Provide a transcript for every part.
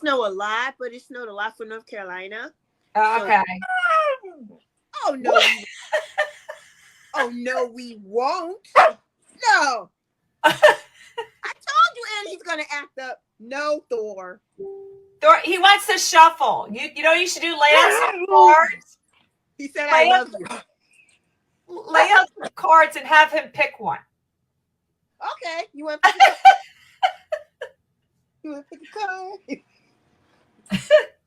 snow a lot, but it snowed a lot for North Carolina. Oh, okay. So, oh no. Oh no, we won't. No. I told you Andy's gonna act up. No, Thor. Thor, he wants to shuffle. You know you should do lay out some cards. He said I love you. Lay out some cards and have him pick one. Okay. You want to pick a card?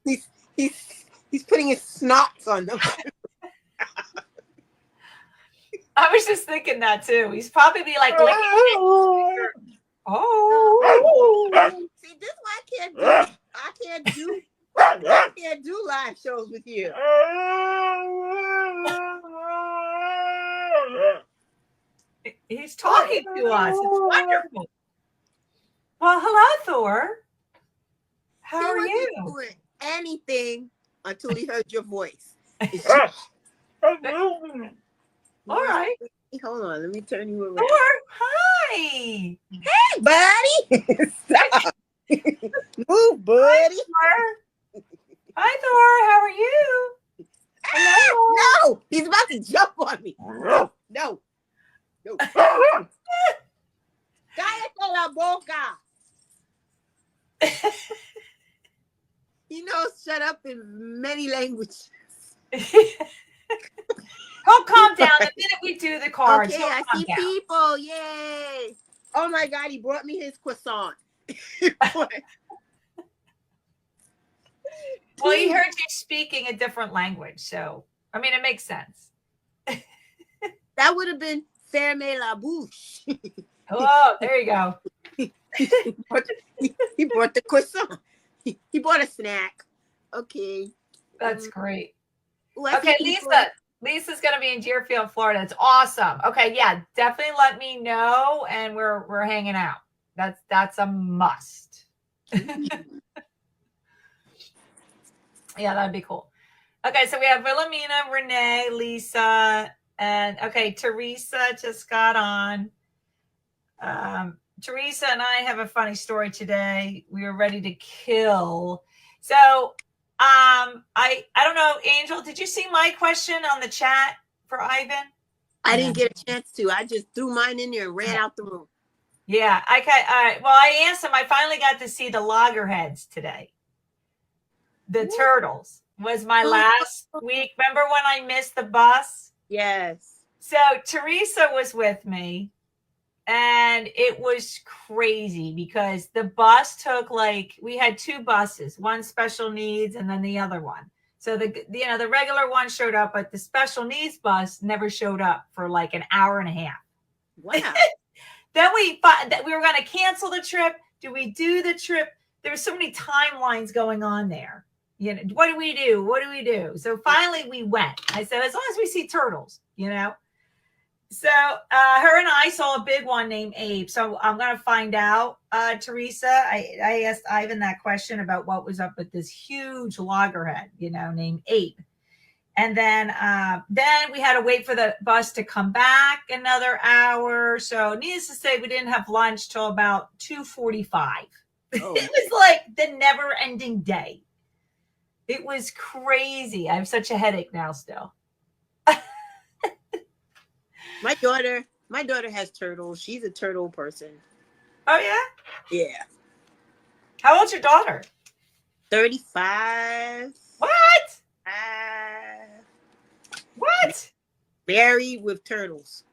He's putting his snots on them. I was just thinking that too. He's probably like licking it. Oh. See, this is why I can't do live shows with you. He's talking to us. It's wonderful. Well, hello, Thor. How are you? Doing anything until he heard your voice. All right. Hold on. Let me turn you around. Thor, hi. Hey, buddy. Stop. Move, buddy. Hi, Thor. How are you? Hello. No, he's about to jump on me. No. No. Cállate la boca. He knows shut up in many languages. He'll calm down the minute we do the cards. Okay, I see people. Yay. Oh my God, he brought me his croissant. Well, he heard you speaking a different language. So, I mean, it makes sense. That would have been ferme la bouche. Oh, there you go. He brought the croissant. He bought a snack. Okay. That's great. Ooh, okay, Lisa's going to be in Deerfield, Florida. It's awesome. Okay, yeah, definitely let me know, and we're hanging out. That's a must. Yeah, that'd be cool. Okay, so we have Wilhelmina, Renee, Lisa, and okay, Teresa just got on. Teresa and I have a funny story today. We were ready to kill. So I don't know, Angel, did you see my question on the chat for Ivan? I didn't get a chance to. I just threw mine in there and ran out the room. Yeah, well, I asked him. I finally got to see the loggerheads today. The turtles was my last week. Remember when I missed the bus? Yes. So Teresa was with me, and it was crazy because the bus took we had two buses, one special needs and then the other one. So the regular one showed up, but the special needs bus never showed up for like an hour and a half. Wow. Then we thought that we were going to cancel the trip. Do we do the trip? There were so many timelines going on there. You know, what do we do? What do we do? So finally we went. I said, as long as we see turtles, you know. So her and I saw a big one named Abe. So I'm going to find out, Teresa. I asked Ivan that question about what was up with this huge loggerhead, you know, named Abe. And then we had to wait for the bus to come back another hour. So needless to say, we didn't have lunch till about 2:45. Oh. It was like the never-ending day. It was crazy. I have such a headache now still. My daughter has turtles. She's a turtle person. Oh, yeah? Yeah. How old's your daughter? 35. What? What? Buried with turtles.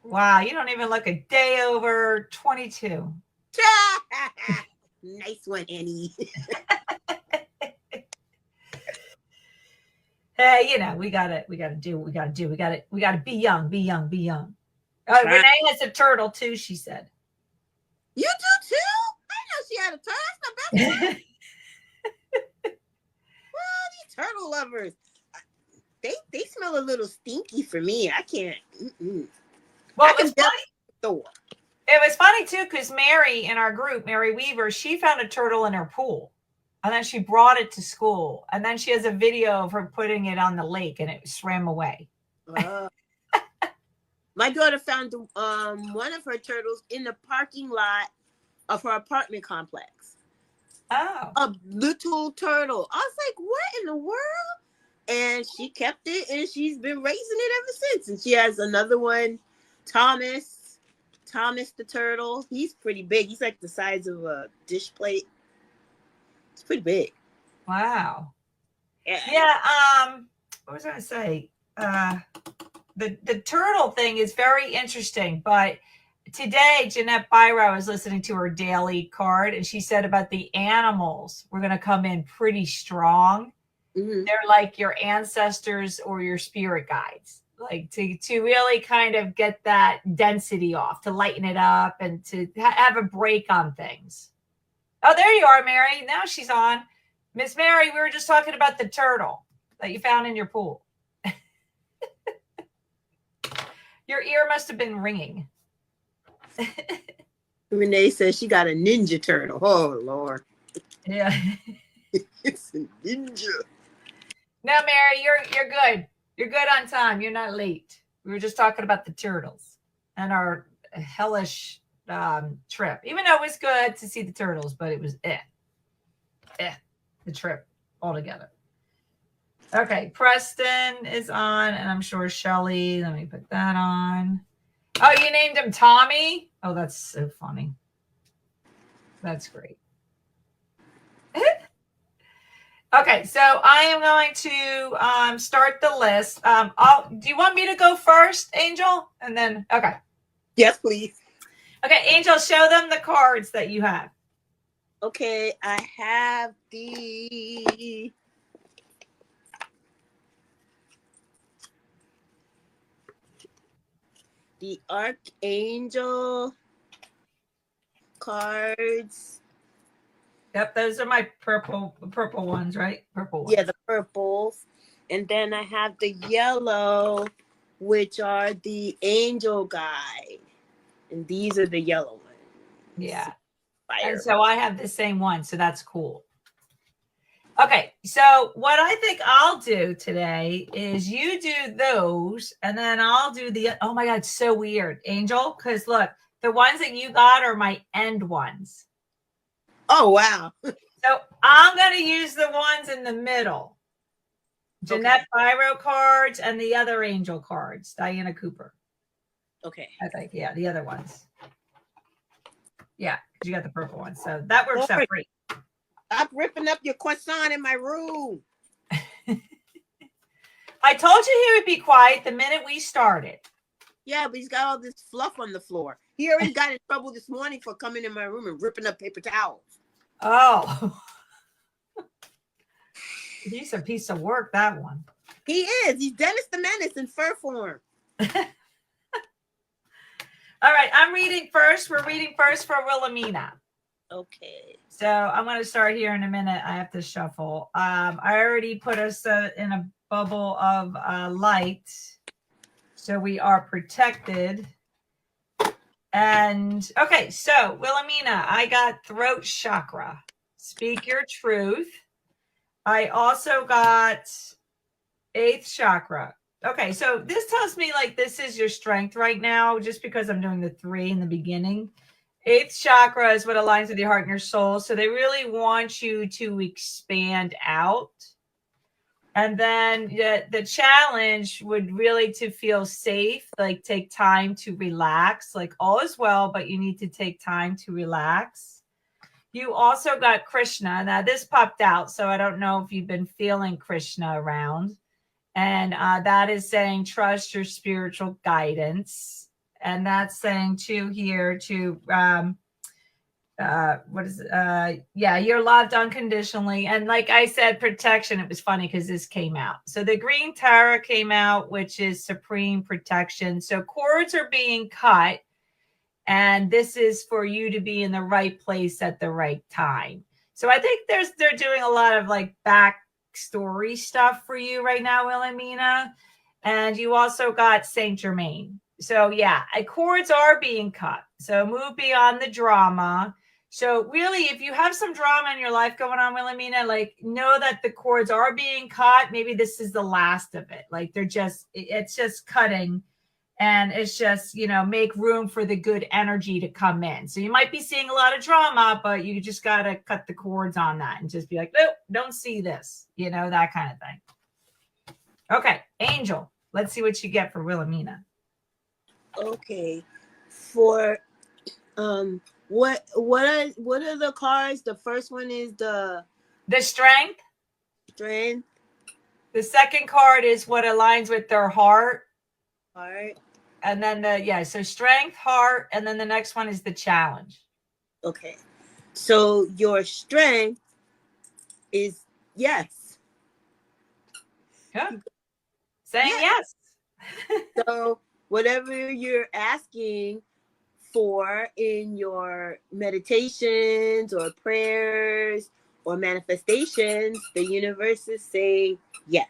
Wow, you don't even look a day over 22. Nice one, Annie. Hey, you know, we gotta do what we gotta do. We gotta be young. Renee has a turtle too, she said. You do too? I know she had a turtle. That's my best. Well, these turtle lovers. They smell a little stinky for me. I can't. Well, it was funny. Thor. It was funny too, because Mary in our group, Mary Weaver, she found a turtle in her pool. And then she brought it to school. And then she has a video of her putting it on the lake and it swam away. My daughter found one of her turtles in the parking lot of her apartment complex. Oh. A little turtle. I was like, what in the world? And she kept it, and she's been raising it ever since. And she has another one, Thomas the turtle. He's pretty big. He's like the size of a dish plate. It's pretty big. Wow. Yeah. Yeah. What was I going to say? The turtle thing is very interesting, but today Jeanette Byra was listening to her daily card, and she said about the animals were going to come in pretty strong. Mm-hmm. They're like your ancestors or your spirit guides, like to really kind of get that density off, to lighten it up, and to have a break on things. Oh, there you are, Mary. Now she's on. Miss Mary, we were just talking about the turtle that you found in your pool. Your ear must have been ringing. Renee says she got a ninja turtle. Oh, Lord. Yeah. It's a ninja. No, Mary, you're good. You're good on time. You're not late. We were just talking about the turtles and our hellish trip. Even though it was good to see the turtles, but it was the trip altogether. Okay, Preston is on, and I'm sure Shelly. Let me put that on. Oh, you named him Tommy? Oh, that's so funny. That's great. Okay, so I am going to start the list. Do you want me to go first, Angel? And then, okay. Yes, please. Okay, Angel, show them the cards that you have. Okay, I have the Archangel cards. Yep, those are my purple ones, right? Purple ones. Yeah, the purples. And then I have the yellow, which are the angel guide. And these are the yellow ones. Yeah. Fire. And so I have the same one, so that's cool. Okay, so what I think I'll do today is you do those, and then I'll do the, oh my God, so weird, Angel, because look, the ones that you got are my end ones. Oh, wow. So I'm going to use the ones in the middle. Jeanette Byro cards and the other angel cards, Diana Cooper. Okay. I think, yeah, the other ones. Yeah, because you got the purple ones. So that works out great. I'm ripping up your croissant in my room. I told you he would be quiet the minute we started. Yeah, but he's got all this fluff on the floor. He already got in trouble this morning for coming in my room and ripping up paper towels. Oh. He's a piece of work, that one. He is. He's Dennis the Menace in fur form. All right, I'm reading first. We're reading first for Wilhelmina. Okay. So I'm going to start here in a minute. I have to shuffle. I already put us in a bubble of light, so we are protected. And okay, so Wilhelmina, I got throat chakra. Speak your truth. I also got 8th chakra. Okay, so this tells me like this is your strength right now, just because I'm doing the 3 in the beginning. 8th chakra is what aligns with your heart and your soul. So they really want you to expand out. And then the challenge would really to feel safe, like take time to relax, like all is well, but you need to take time to relax. You also got Krishna. Now this popped out, so I don't know if you've been feeling Krishna around. And that is saying trust your spiritual guidance. And that's saying too here to you're loved unconditionally, and like I said, protection. It was funny because this came out. So the green Tara came out, which is supreme protection. So cords are being cut, and this is for you to be in the right place at the right time. So I think they're doing a lot of like backstory stuff for you right now, Wilhelmina. And you also got Saint Germain. So yeah, cords are being cut. So move beyond the drama. So really, if you have some drama in your life going on, Wilhelmina, like know that the cords are being cut. Maybe this is the last of it. Like it's just cutting. And it's just, make room for the good energy to come in. So you might be seeing a lot of drama, but you just got to cut the cords on that and just be like, nope, don't see this, that kind of thing. Okay, Angel, let's see what you get for Wilhelmina. Okay. For what are the cards? The first one is the strength. Strength. The second card is what aligns with their heart. Heart. And then so strength, heart, and then the next one is the challenge. Okay. So your strength is yes. Yeah. Saying yes. So whatever you're asking for in your meditations or prayers or manifestations, the universe is saying yes.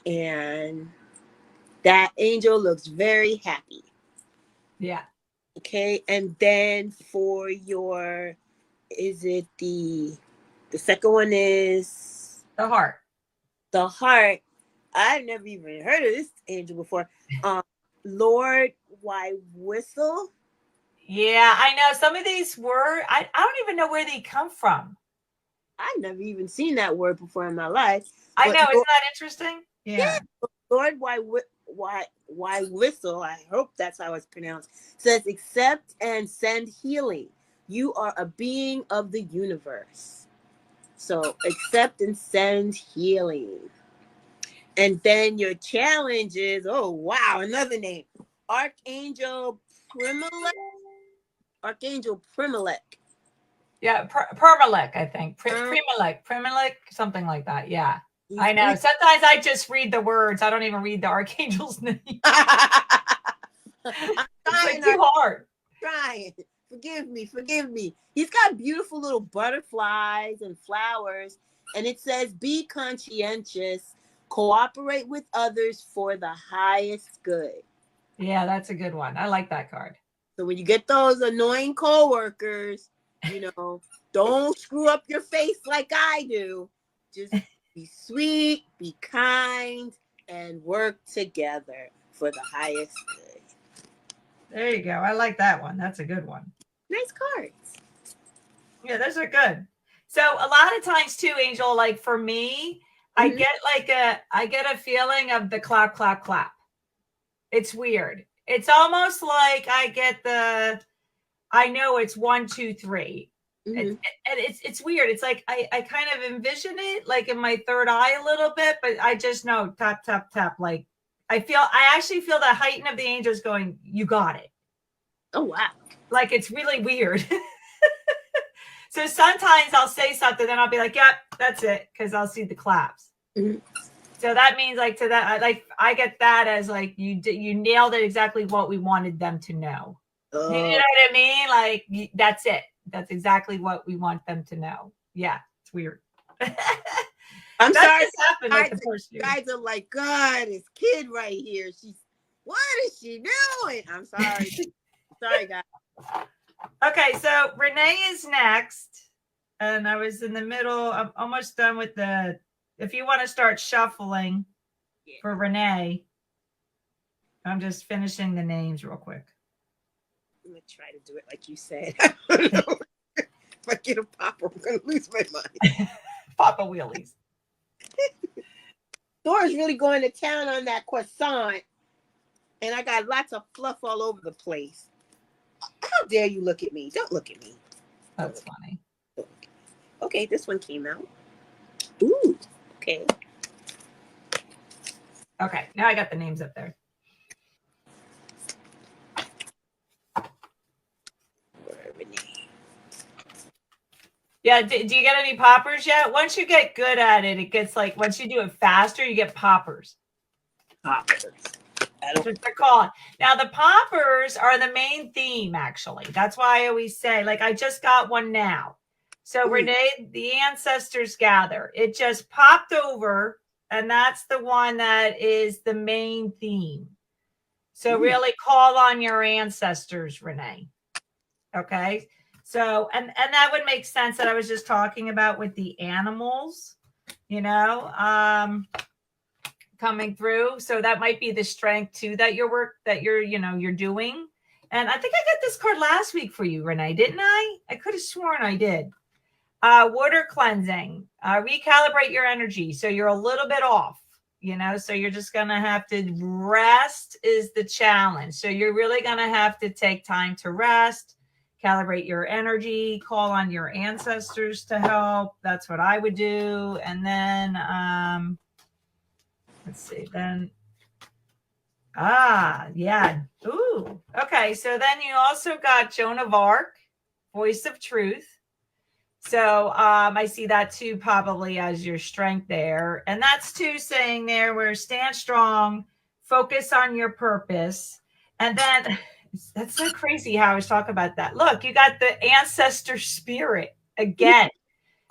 And that angel looks very happy. Yeah. Okay. And then for your, is it the second one is the heart. The heart. I've never even heard of this angel before. Lord, why whistle? Yeah, I know some of these words. I don't even know where they come from. I've never even seen that word before in my life. I know, isn't that interesting? Yeah. Lord, why whistle? I hope that's how it's pronounced. Says accept and send healing. You are a being of the universe. So accept and send healing. And then your challenge is, oh wow, another name. Archangel Primalek. Archangel Primalek. Yeah, Permalek, I think. Primalek, something like that. Yeah. I know. Sometimes I just read the words. I don't even read the archangel's name. It's like too hard. Trying. Forgive me. He's got beautiful little butterflies and flowers. And it says, be conscientious, cooperate with others for the highest good. Yeah, that's a good one. I like that card. So when you get those annoying coworkers, don't screw up your face like I do. Just be sweet, be kind, and work together for the highest good. There you go. I like that one. That's a good one. Nice cards. Yeah, those are good. So a lot of times too, Angel, like for me, I get a feeling of the clap, clap, clap. It's weird. It's almost like I know it's 1, 2, 3. And it's weird. It's like I kind of envision it like in my third eye a little bit, but I just know tap, tap, tap. Like I actually feel the heighten of the angels going, you got it. Oh, wow. Like it's really weird. So sometimes I'll say something, then I'll be like, yep, that's it. Cause I'll see the claps. Mm-hmm. So that means like to that, like I get that as like you nailed it exactly what we wanted them to know. You know what I mean? Like that's it. That's exactly what we want them to know. Yeah, it's weird. I'm sorry. Guys are like, God, this kid right here. What is she doing? I'm sorry. Sorry, guys. Okay, so Renee is next. And I was in the middle. I'm almost done with if you want to start shuffling for Renee, I'm just finishing the names real quick. I'm going to try to do it like you said. I don't know. If I get a popper, I'm going to lose my mind. Papa wheelies. Thor's really going to town on that croissant. And I got lots of fluff all over the place. How dare you look at me? Don't look at me. That's funny. Okay, this one came out. Ooh, okay. Okay, now I got the names up there. Yeah, do you get any poppers yet? Once you get good at it, it gets like, once you do it faster, you get poppers. Poppers. That's what they're called. Now, the poppers are the main theme, actually. That's why I always say, like, I just got one now. So, Renee, the ancestors gather. It just popped over, and that's the one that is the main theme. So, really call on your ancestors, Renee. Okay? So, and that would make sense that I was just talking about with the animals, because coming through. So that might be the strength too that you're doing. And I think I got this card last week for you, Renee, didn't I? I could have sworn I did. Water cleansing, recalibrate your energy. So you're a little bit off, so you're just going to have to rest is the challenge. So you're really going to have to take time to rest, calibrate your energy, call on your ancestors to help. That's what I would do. And then, let's see, then, yeah. Ooh, okay. So then you also got Joan of Arc, voice of truth. So I see that too, probably as your strength there. And that's too saying there where stand strong, focus on your purpose. And then that's so crazy how I was talking about that. Look, you got the ancestor spirit again.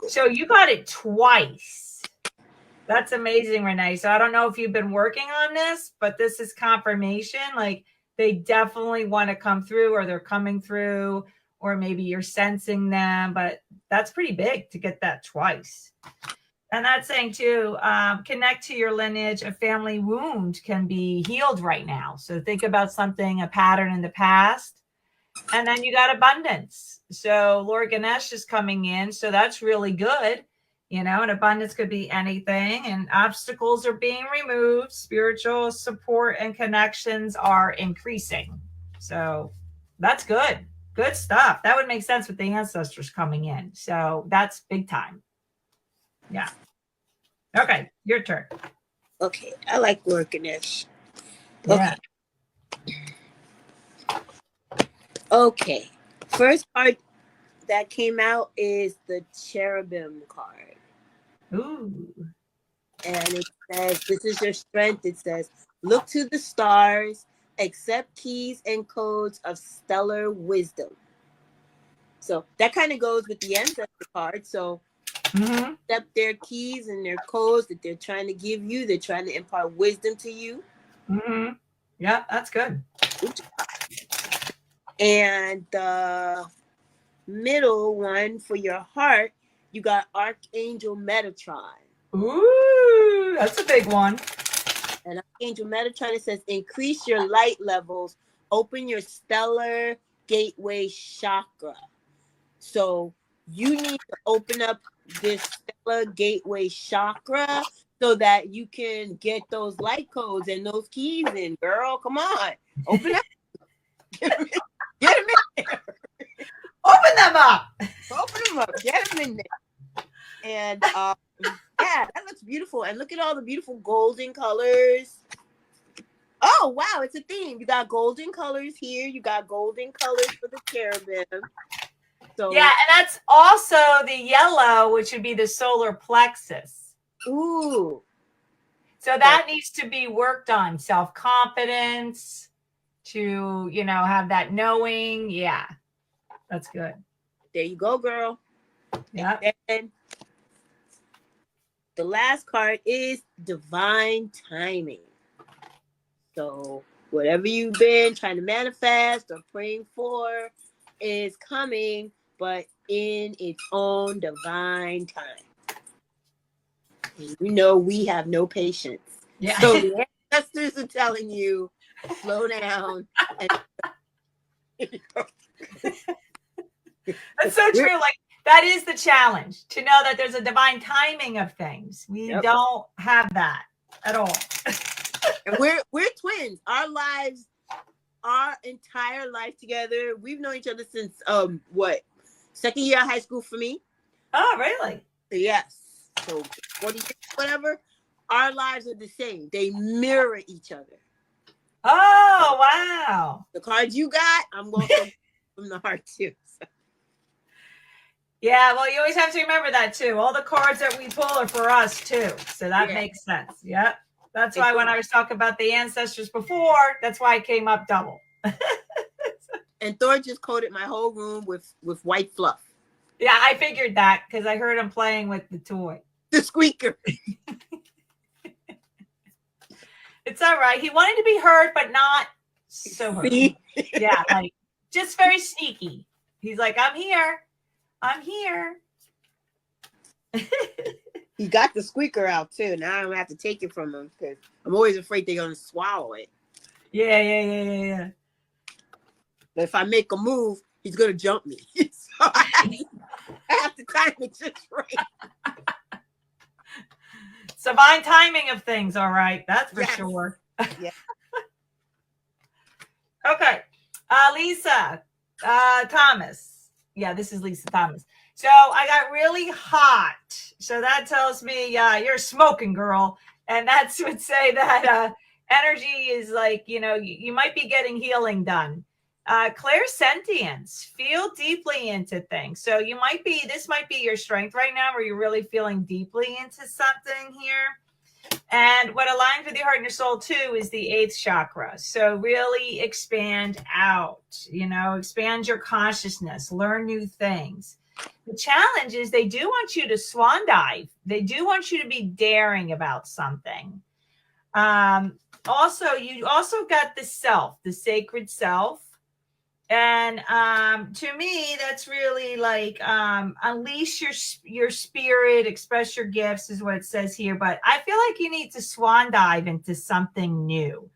So you got it twice. That's amazing, Renee. So I don't know if you've been working on this, but this is confirmation. Like they definitely want to come through, or they're coming through, or maybe you're sensing them, but that's pretty big to get that twice. And that's saying too, connect to your lineage. A family wound can be healed right now. So think about something, a pattern in the past. And then you got abundance. So Lord Ganesh is coming in. So that's really good. And abundance could be anything. And obstacles are being removed. Spiritual support and connections are increasing. So that's good. Good stuff. That would make sense with the ancestors coming in. So that's big time. Yeah. Okay, your turn. Okay, I like working this. Yeah. Okay. First card that came out is the cherubim card. Ooh. And it says, this is your strength. It says, look to the stars, accept keys and codes of stellar wisdom. So that kind of goes with the ancestor card. So accept their keys and their codes that they're trying to give you. They're trying to impart wisdom to you. Yeah, that's good. And the middle one for your heart, you got Archangel Metatron. Ooh, that's a big one. And Archangel Metatron, it says, increase your light levels, open your stellar gateway chakra. So you need to open up this stellar gateway chakra so that you can get those light codes and those keys in, girl. Come on. Open up. Get them in there. Open them up. Open them up. Get them in there. And yeah, that looks beautiful. And look at all the beautiful golden colors. Oh, wow. It's a theme. You got golden colors here. You got golden colors for the cherubim. So, yeah, and that's also the yellow, which would be the solar plexus. Ooh. So that needs to be worked on. Self-confidence, to, have that knowing. Yeah, that's good. There you go, girl. Yeah. And the last card is divine timing. So whatever you've been trying to manifest or praying for is coming, but in its own divine time. And we have no patience. Yeah. So the ancestors are telling you, slow down. That's so true. Like, that is the challenge, to know that there's a divine timing of things. We don't have that at all. And we're twins. Our lives, our entire life together. We've known each other since second year of high school for me. Oh, really? Yes. So 40 years, whatever. Our lives are the same. They mirror each other. Oh, wow. The cards you got, I'm going to from the heart too. So. Yeah, well, you always have to remember that too. All the cards that we pull are for us too. So that makes sense. Yep. That's why when I was talking about the ancestors before, that's why it came up double. And Thor just coated my whole room with white fluff. Yeah, I figured that because I heard him playing with the toy. The squeaker. It's all right. He wanted to be heard, but not so heard. Yeah, like just very sneaky. He's like, I'm here. I'm here. He got the squeaker out too. Now I don't have to take it from him because I'm always afraid they're gonna swallow it. Yeah. But if I make a move, he's gonna jump me. So I have to time it just right. It's divine timing of things, all right. That's for Yes. sure. Yeah. Okay. Lisa Thomas. Yeah, this is Lisa Thomas. So I got really hot. So that tells me you're a smoking girl. And that's would say that energy is like, you might be getting healing done. Clairsentience, feel deeply into things. So this might be your strength right now where you're really feeling deeply into something here. And what aligns with your heart and your soul too is the 8th chakra. So really expand out, expand your consciousness, learn new things. The challenge is they do want you to swan dive. They do want you to be daring about something. Also, you also got the self, the sacred self. And to me, that's really like unleash your spirit, express your gifts is what it says here. But I feel like you need to swan dive into something new,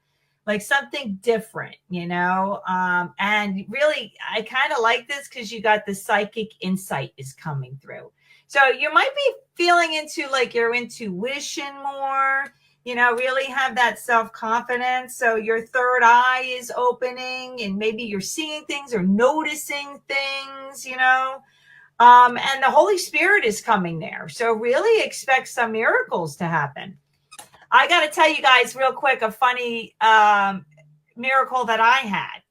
like something different, and really, I kind of like this because you got the psychic insight is coming through. So you might be feeling into like your intuition more. Really have that self-confidence. So your third eye is opening and maybe you're seeing things or noticing things, and the Holy Spirit is coming there. So really expect some miracles to happen. I got to tell you guys real quick, a funny miracle that I had.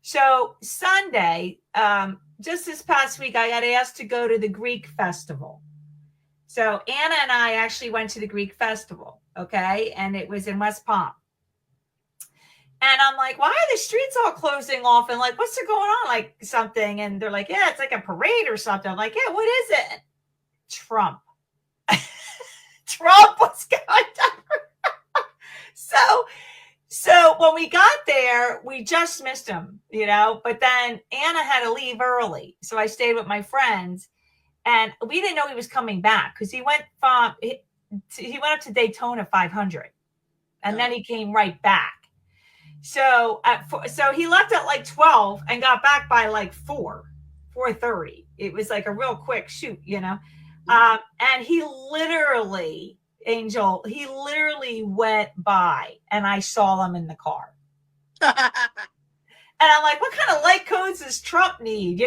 So Sunday, just this past week, I got asked to go to the Greek festival. So Anna and I actually went to the Greek festival. Okay. And it was in West Palm. And I'm like, why are the streets all closing off? And like, what's going on? Like something. And they're like, yeah, it's like a parade or something. I'm like, yeah, what is it? Trump. Trump was going on. So when we got there, we just missed him, but then Anna had to leave early. So I stayed with my friends and we didn't know he was coming back because he went up to Daytona 500 and then he came right back. So so he left at like 12 and got back by like 4:30. It was like a real quick shoot, and he literally went by and I saw him in the car. And I'm like, what kind of light codes does Trump need,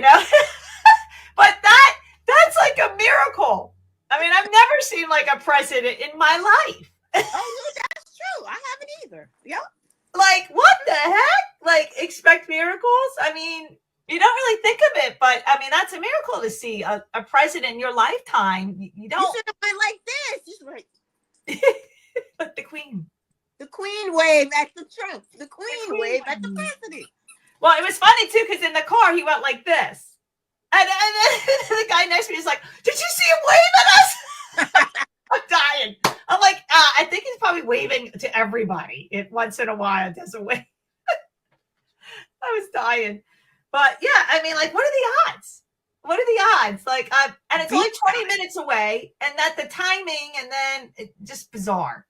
But that's like a miracle. I mean, I've never seen like a president in my life. Oh, that's true. I haven't either. Yep. Like, what the heck? Like, expect miracles? I mean, you don't really think of it, but I mean, that's a miracle to see a president in your lifetime. You don't. You should have went like this. You should But the queen. The queen wave at the Trump. The queen wave at the president. Well, it was funny too, because in the car, he went like this. And then the guy next to me is like, did you see him wave at us? I'm dying. I'm like, I think he's probably waving to everybody. Once in a while, doesn't wave. I was dying. But yeah, I mean, like, what are the odds? What are the odds? Like, and it's only 20 minutes away, and that the timing, and then it just bizarre.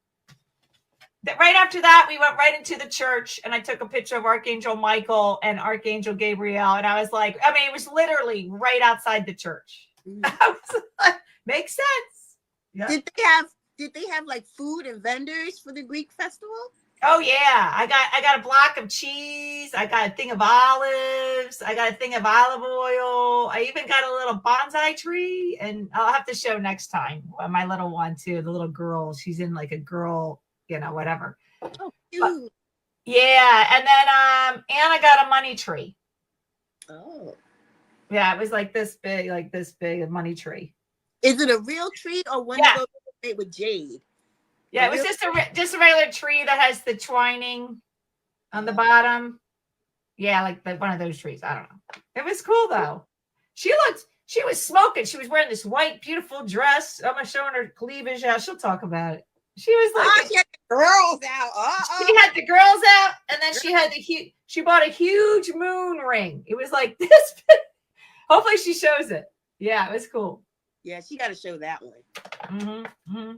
Right after that, we went right into the church, and I took a picture of Archangel Michael and Archangel Gabriel, and I was like, I mean, it was literally right outside the church. I was like, makes sense. Yeah. Did they have like food and vendors for the Greek festival? Oh yeah, I got a block of cheese. I got a thing of olives. I got a thing of olive oil. I even got a little bonsai tree, and I'll have to show next time. My little one too, the little girl. She's in like a girl, whatever. Oh, cute. But, yeah, and then Anna got a money tree. Oh. Yeah, it was like this big, a money tree. Is it a real tree or one of those made with jade? Yeah, it was just a regular tree that has the twining on the bottom. Yeah, like one of those trees. I don't know. It was cool though. She was smoking. She was wearing this white, beautiful dress. I'm showing her cleavage out. She'll talk about it. She was like, she had the girls out. She had the girls out, and then she had she bought a huge moon ring. It was like this. Hopefully she shows it. Yeah, it was cool. Yeah, she got to show that one. Mm-hmm. Mm-hmm.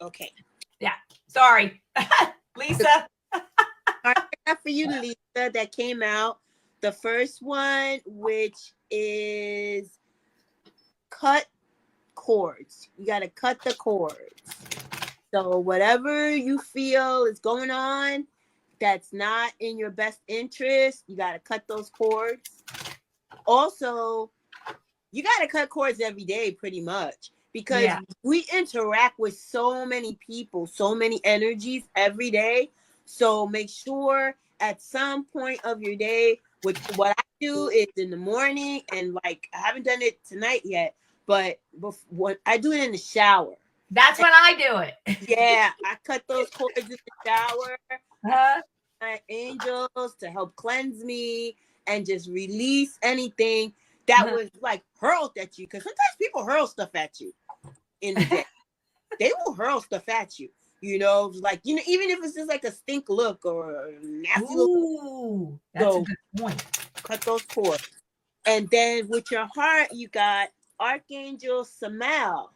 Okay. Yeah. Sorry, Lisa. All right, I got for you, Lisa, that came out. The first one, which is cut cords. You got to cut the cords. So whatever you feel is going on that's not in your best interest, you got to cut those cords. Also, you got to cut cords every day pretty much, because we interact with so many people, so many energies every day. So make sure at some point of your day, which what I do is in the morning, and like I haven't done it tonight yet, but what I do it in the shower. That's when I do it. Yeah, I cut those cords in the shower. Uh-huh. My angels to help cleanse me and just release anything that was like hurled at you. Because sometimes people hurl stuff at you in the day. They will hurl stuff at you. You know, like, you know, even if it's just like a stink look or a nasty look. Ooh, that's a good point. Cut those cords. And then with your heart, you got Archangel Samael.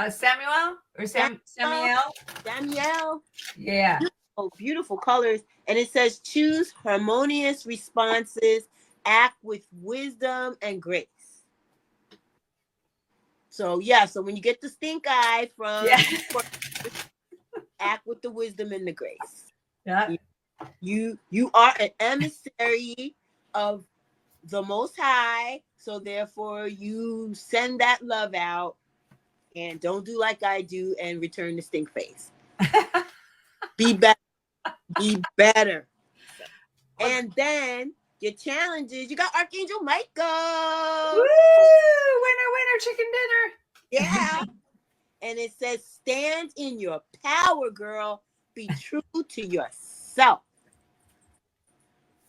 Samuel or Samuel? Samuel. Yeah. Beautiful colors. And it says, choose harmonious responses, act with wisdom and grace. So yeah, so when you get the stink eye from act with the wisdom and the grace. Yeah. You are an emissary of the Most High, so therefore you send that love out, and don't do like I do and return the stink face. Be better. Be better. And then your challenges, you got Archangel Michael. Woo! Winner, chicken dinner. Yeah. And it says, stand in your power, girl. Be true to yourself.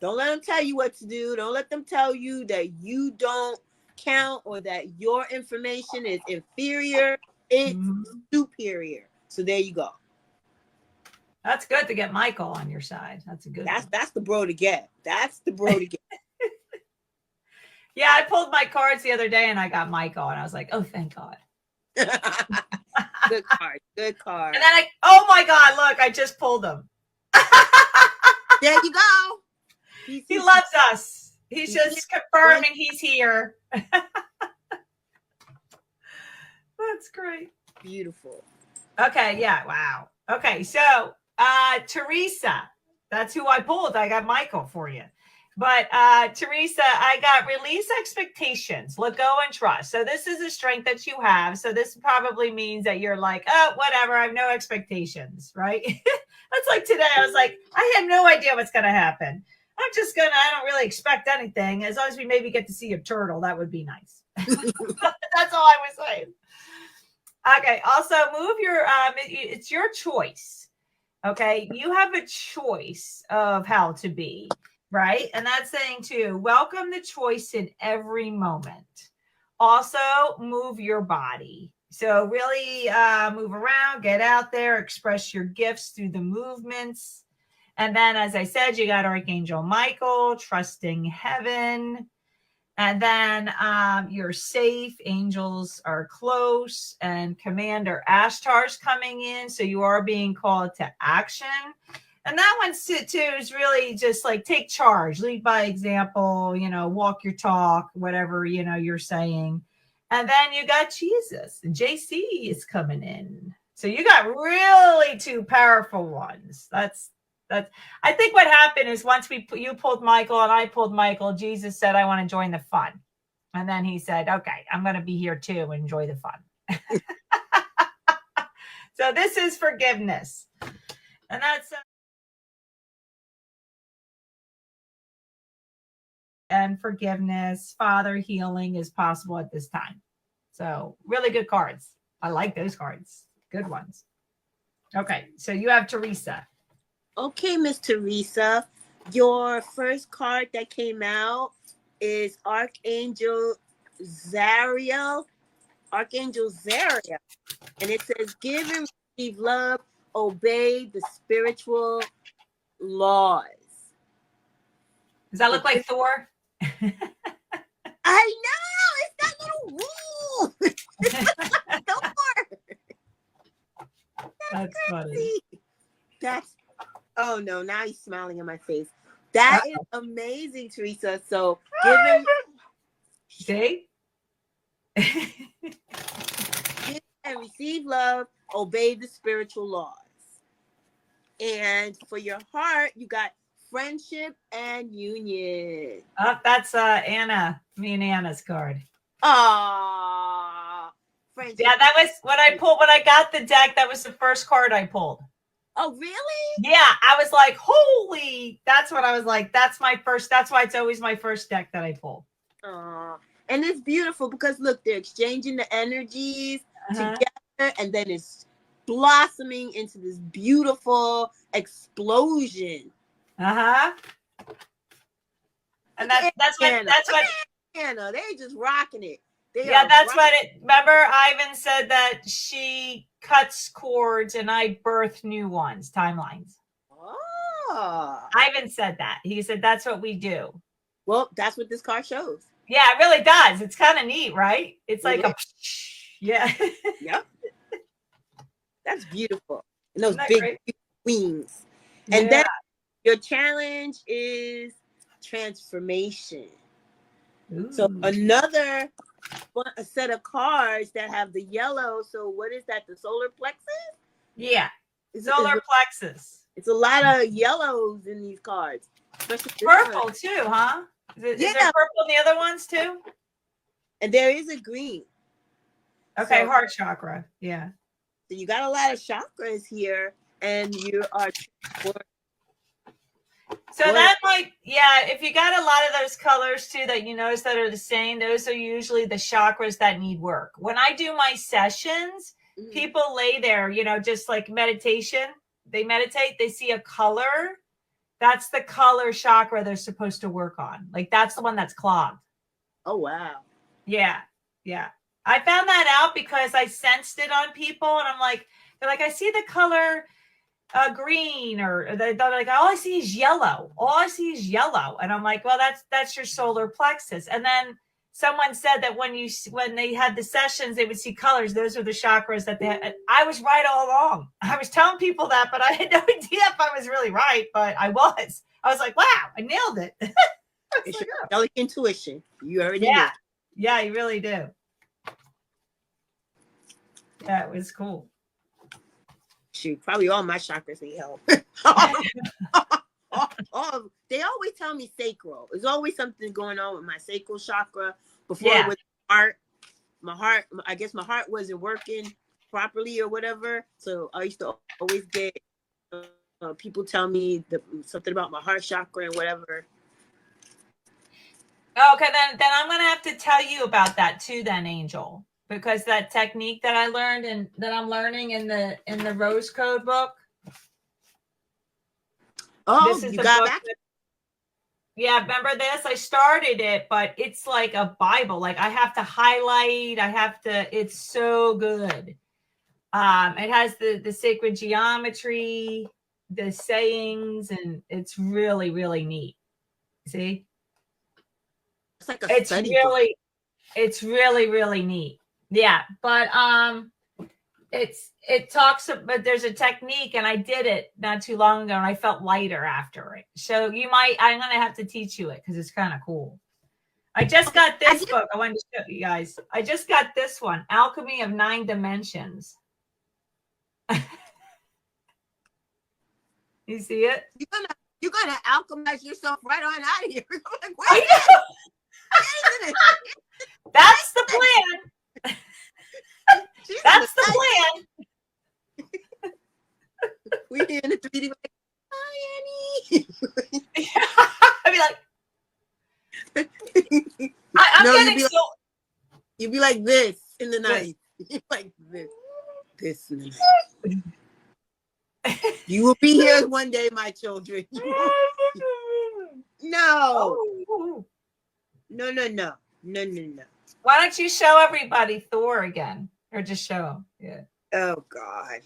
Don't let them tell you what to do. Don't let them tell you that you don't count or that your information is inferior. It's superior. So there you go. That's good to get Michael on your side. That's a good one. That's the bro to get. That's the bro to get. Yeah, I pulled my cards the other day and I got Michael, and I was like, oh, thank God. Good card. Good card. And then oh my God, look, I just pulled him. There you go. He loves us. He's just confirming he's here. That's great. Beautiful. Okay, yeah, wow. Okay, so Teresa, that's who I pulled. I got Michael for you. But Teresa, I got release expectations, let go and trust. So this is a strength that you have. So this probably means that you're like, oh, whatever, I have no expectations, right? That's like today. I was like, I have no idea what's going to happen. I don't really expect anything. As long as we maybe get to see a turtle, that would be nice. That's all I was saying. Okay. Also, move your, it's your choice. Okay. You have a choice of how to be, right? And that's saying too, welcome the choice in every moment. Also, move your body. So really move around, get out there, express your gifts through the movements. And then, as I said, you got Archangel Michael, trusting heaven. And then you're safe. Angels are close. And Commander Ashtar's coming in. So you are being called to action. And that one, too, is really just like take charge, lead by example, walk your talk, whatever, you're saying. And then you got Jesus. JC is coming in. So you got really two powerful ones. That's I think what happened is once you pulled Michael and I pulled Michael, Jesus said, I want to join the fun. And then he said, okay, I'm going to be here too and enjoy the fun. So this is forgiveness. And that's and forgiveness, Father, healing is possible at this time. So really good cards. I like those cards. Good ones. Okay, so you have Teresa. Okay, Miss Teresa, your first card that came out is Archangel Zariel. Archangel Zariel. And it says, give and receive love, obey the spiritual laws. Does that look like Thor? I know! It's that little That's funny. That's oh no, now he's smiling in my face. That is amazing, Teresa. So give him See? give and receive love, obey the spiritual laws. And for your heart, you got friendship and union. Oh, that's Anna, me and Anna's card. Ah, friendship. Yeah, that was when I got the deck, that was the first card I pulled. Oh, really? Yeah, I was like, holy, that's what I was like. That's my first, that's why it's always my first deck that I pull. And it's beautiful because look, they're exchanging the energies together, and then it's blossoming into this beautiful explosion. And that's what Anna, they just rocking it. That's what it. Remember, Ivan said that she cuts cords and I birth new ones, timelines. Oh, Ivan said that. He said that's what we do. Well, that's what this card shows. Yeah, it really does. It's kind of neat, right? It's like a yeah. Yep. That's beautiful. And those big wings. And then your challenge is transformation. Ooh. So another a set of cards that have the yellow. So what is that? The solar plexus? Yeah. Solar plexus. It's a lot of yellows in these cards. Purple too, huh? Is there purple in the other ones too? And there is a green. Okay, so, heart chakra. Yeah. So you got a lot of chakras here, and you are. So that if you got a lot of those colors too that you notice that are the same, those are usually the chakras that need work. When I do my sessions, people lay there, just like meditation. They meditate, they see a color. That's the color chakra they're supposed to work on. Like that's the one that's clogged. Oh, wow. Yeah. Yeah. I found that out because I sensed it on people and they're like, I see the color green, or they're like, all I see is yellow. All I see is yellow. And I'm like, well, that's your solar plexus. And then someone said that when they had the sessions, they would see colors. Those are the chakras that they had. I was right all along. I was telling people that, but I had no idea if I was really right, but I was. I was like, wow, I nailed it. It's your angelic intuition. You already know. Yeah, you really do. Yeah, it was cool. Shoot, probably all my chakras need help. They always tell me sacral. There's always something going on with my sacral chakra. Before it was I guess my heart wasn't working properly or whatever. So I used to always get people tell me something about my heart chakra and whatever. Okay, then I'm gonna have to tell you about that too, then, Angel. Because that technique that I learned and that I'm learning in the Rose Code book. Oh, you got back? Yeah, remember this? I started it, but it's like a Bible. Like I have to highlight. It's so good. It has the sacred geometry, the sayings, and it's really, really neat. See? It's like a study book. It's really, really neat. Yeah, but it talks, but there's a technique, and I did it not too long ago, and I felt lighter after it. So I'm gonna have to teach you it because it's kind of cool. I just got this book. I wanted to show you guys. I just got this one, Alchemy of 9 Dimensions. You see it? You're gonna alchemize yourself right on out of here. Like, that's the plan. That's the plan. We in the 3D like, hi, Annie. I'd be like, I'm getting so. You'd be like this in the night. Like this in the night. You will be here one day, my children. No. No. Why don't you show everybody Thor again? Or just show him? Yeah. Oh, God.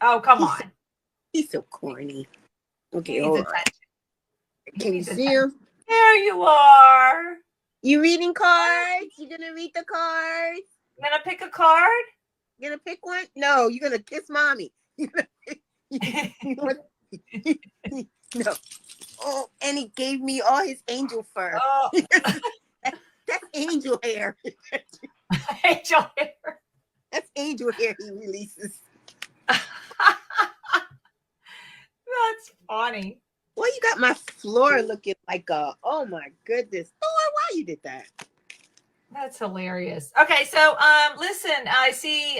Oh, come on. He's so corny. Okay, hold on. Can you see him? There you are. You reading cards? You gonna read the cards? You gonna pick a card? You gonna pick one? No, you're gonna kiss mommy. You no. Oh, and he gave me all his angel fur. Oh, That's angel hair. angel hair. That's angel hair he releases. That's funny. Well, you got my floor looking like a, oh my goodness. Thor, why you did that? That's hilarious. Okay, so listen, I see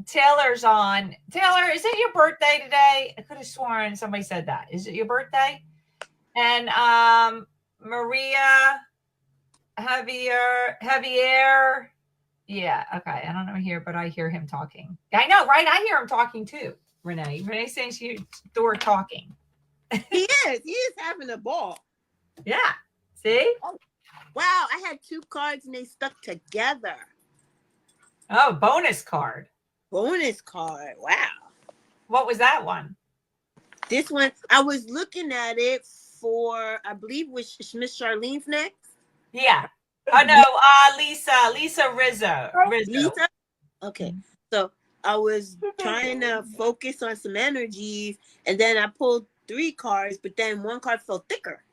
Taylor's on. Taylor, is it your birthday today? I could have sworn somebody said that. Is it your birthday? And Maria Javier. Yeah, okay. I don't know here, but I hear him talking. I know, right? I hear him talking too. Renee saying Thor talking. He is having a ball. Yeah. See? Oh, wow, I had 2 cards and they stuck together. Oh, bonus card. Bonus card. Wow. What was that one? This one, I was looking at it for, I believe, was Miss Charlene's next. Yeah. Oh no, Lisa Rizzo. Lisa? Okay. So I was trying to focus on some energies, and then I pulled 3 cards, but then 1 card felt thicker.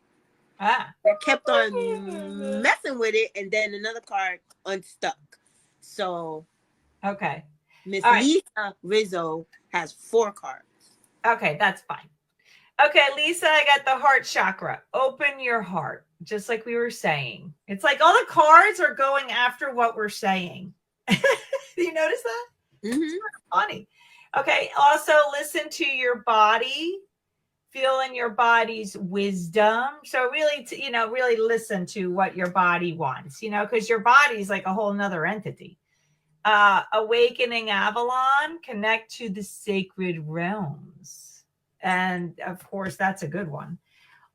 Ah. I kept on messing with it, and then another card unstuck. So Okay. Miss All right. Lisa Rizzo has 4 cards. Okay, that's fine. Okay, Lisa, I got the heart chakra. Open your heart, just like we were saying. It's like all the cards are going after what we're saying. Do you notice that? Mm-hmm. It's funny. Okay, also listen to your body. Feel in your body's wisdom. So really, really listen to what your body wants, because your body is like a whole nother entity. Awakening Avalon, connect to the sacred realms. And of course, that's a good one.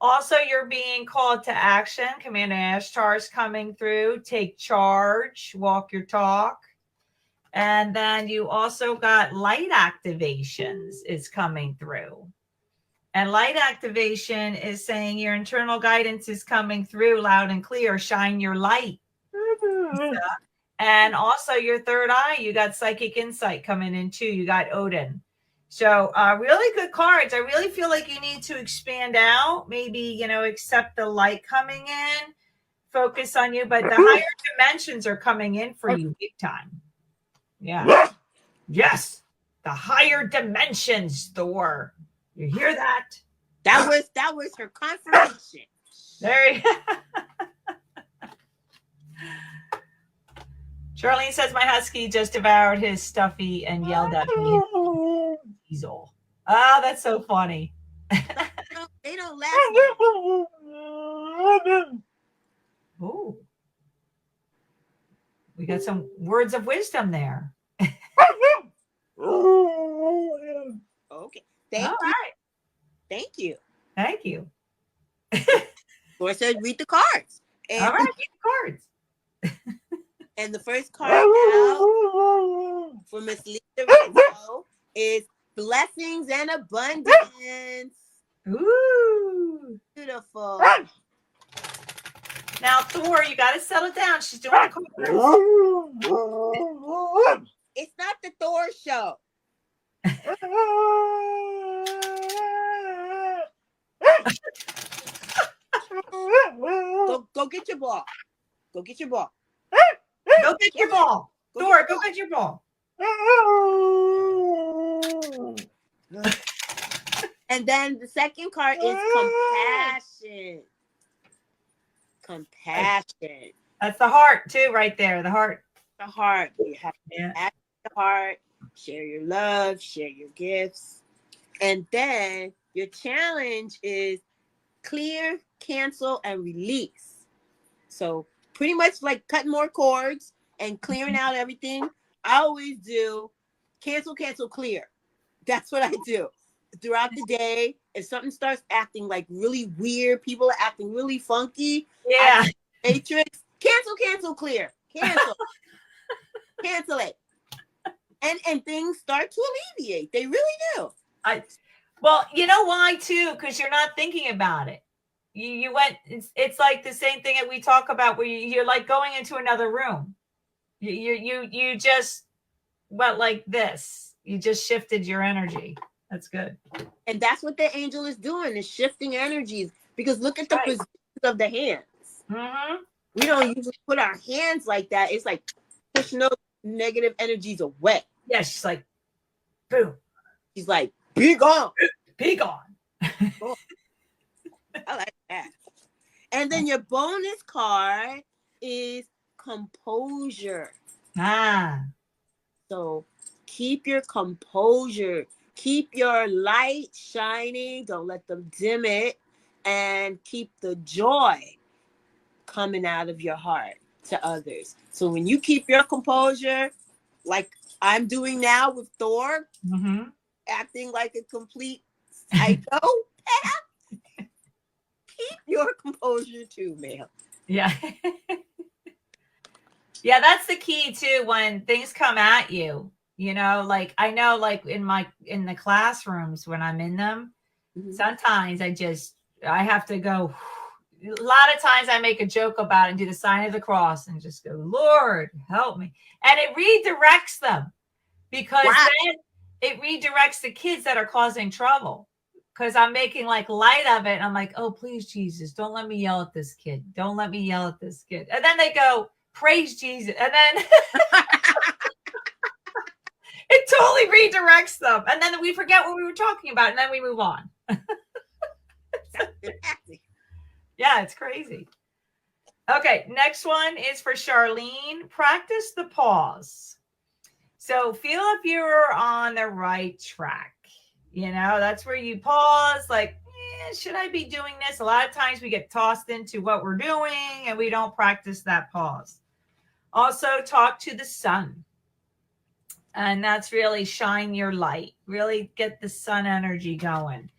Also, you're being called to action. Commander Ashtar is coming through. Take charge, walk your talk. And then you also got light activations is coming through. And light activation is saying your internal guidance is coming through loud and clear. Shine your light. And also your third eye, you got psychic insight coming in too. You got Odin. So really good cards. I really feel like you need to expand out. Maybe, accept the light coming in. Focus on you. But the higher dimensions are coming in for you big time. Yeah. Yes. The higher dimensions, Thor. You hear that? That was her confirmation. There you Charlene says my husky just devoured his stuffy and yelled at me. Diesel. Ah, that's so funny. They don't laugh. Oh. We got some words of wisdom there. Okay. Thank you. Right. Thank you. Thank you. Thor said read the cards. And, all right, read the cards. And the first card out for Miss Lisa Rizzo is blessings and abundance. Ooh. Beautiful. Now, Thor, you got to settle down. She's doing the cards. It's not the Thor show. Go get your ball. Go get your ball. Go get your ball. Thor, go get your ball. And then the second card is compassion. Compassion. That's the heart, too, right there. The heart. The heart. You have to act the heart. Share your love. Share your gifts. And then your challenge is clear, cancel, and release. So pretty much like cutting more cords and clearing out everything. I always do cancel, clear. That's what I do. Throughout the day, if something starts acting like really weird, people are acting really funky. Yeah. Matrix, cancel, clear. Cancel. Cancel it. And things start to alleviate. They really do. Well, you know why too? Because you're not thinking about it. You went. It's like the same thing that we talk about, where you're like going into another room. You just went like this. You just shifted your energy. That's good. And that's what the angel is doing, is shifting energies. Because look at the Right. positions of the hands. Mm-hmm. We don't usually put our hands like that. It's like pushing those negative energies away. Yeah, she's like, boom. She's like, be gone. Be gone. Oh, I like that. And then your bonus card is composure. Ah. So keep your composure. Keep your light shining. Don't let them dim it. And keep the joy coming out of your heart to others. So when you keep your composure, like I'm doing now with Thor, Mm-hmm. acting like a complete psycho, keep your composure too, ma'am. Yeah. Yeah, that's the key too. When things come at you, like I know, like in the classrooms when I'm in them, sometimes I have to go. A lot of times I make a joke about it and do the sign of the cross and just go, Lord, help me. And it redirects them, because then it redirects the kids that are causing trouble, because I'm making like light of it. And I'm like, oh, please, Jesus, don't let me yell at this kid. Don't let me yell at this kid. And then they go, praise Jesus. And then it totally redirects them. And then we forget what we were talking about. And then we move on. Yeah, it's crazy. Okay, next one is for Charlene. Practice the pause. So feel if you're on the right track. That's where you pause, like, should I be doing this? A lot of times we get tossed into what we're doing and we don't practice that pause. Also, talk to the sun. And that's really shine your light. Really get the sun energy going.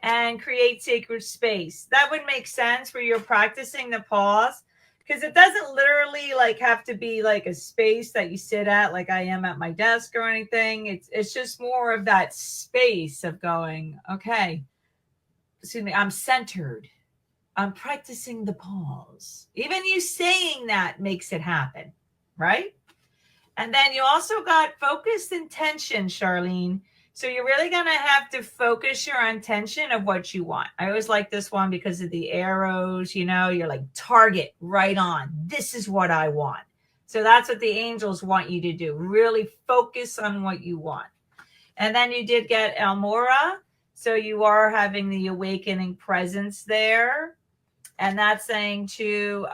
And create sacred space. That would make sense where you're practicing the pause, because it doesn't literally like have to be like a space that you sit at like I am at my desk or anything. It's just more of that space of going, okay, excuse me, I'm centered. I'm practicing the pause. Even you saying that makes it happen, right? And then you also got focused intention, Charlene. So you're really going to have to focus your intention of what you want. I always like this one because of the arrows, you're like target right on. This is what I want. So that's what the angels want you to do. Really focus on what you want. And then you did get Elmora. So you are having the awakening presence there. And that's saying to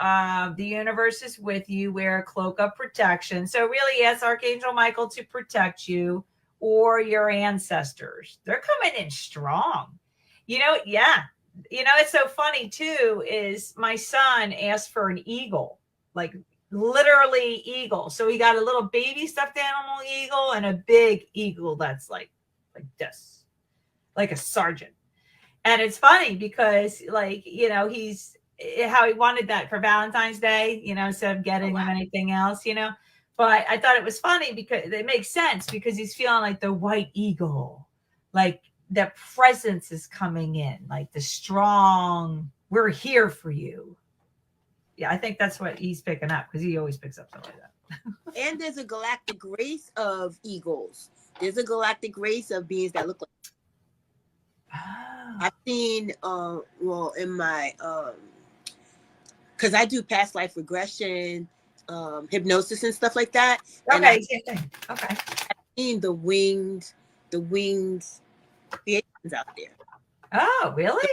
the universe is with you, wear a cloak of protection. So really ask Archangel Michael to protect you, or your ancestors. They're coming in strong. Yeah. It's so funny too, is my son asked for an eagle, like literally eagle. So he got a little baby stuffed animal eagle and a big eagle that's like this, like a sergeant. And it's funny because he's how he wanted that for Valentine's Day, instead of getting him anything else, But I thought it was funny because it makes sense, because he's feeling like the white eagle, like the presence is coming in, like the strong, we're here for you. Yeah, I think that's what he's picking up, because he always picks up something like that. And there's a galactic race of eagles. There's a galactic race of beings that look like. I've seen, in my, because I do past life regression, hypnosis and stuff like that. Okay, okay. I've seen the winged creations out there. Oh, really?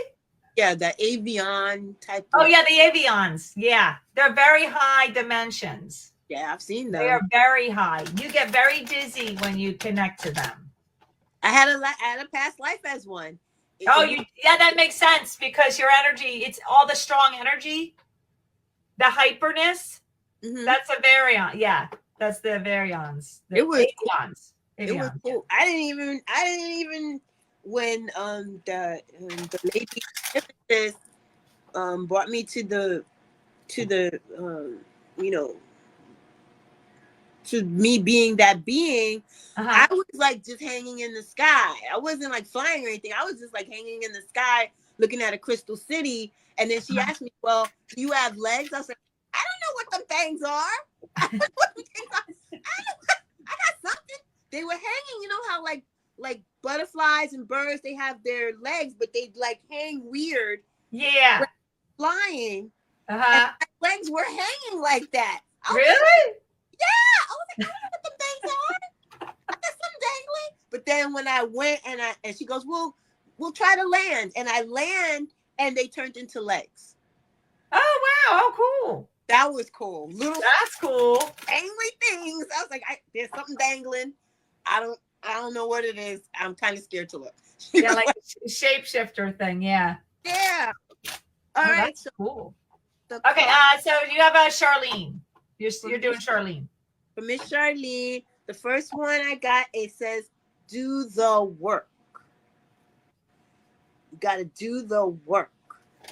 Yeah, the avian type. Oh, yeah, the avians. Yeah, they're very high dimensions. Yeah, I've seen them. They are very high. You get very dizzy when you connect to them. I had a past life as one. That makes sense, because your energy, it's all the strong energy, the hyperness. Mm-hmm. That's a variant. Yeah, that's the variants. It was avians. It was cool. I didn't even when the lady brought me to the to me being that being, I was like just hanging in the sky. I wasn't like flying or anything. I was just like hanging in the sky looking at a crystal city. And then she asked me, well, do you have legs? I was like, I don't know what them things are. I got something. They were hanging, you know how like butterflies and birds, they have their legs, but they like hang weird. Yeah. When flying. Uh-huh. And my legs were hanging like that. Really? Yeah. I was like, I don't know what them things are. I got something dangling. But then when I went and she goes, we'll try to land. And I land and they turned into legs. Oh wow. Oh cool. That was cool. Little That's cool. dangly things. I was like, there's something dangling. I don't know what it is. I'm kind of scared to look. Yeah, like a shapeshifter thing. Yeah. Yeah. All right. That's So cool. Okay. So you have Charlene. You're doing Charlene. For Miss Charlene, the first one I got, it says, do the work. You got to do the work.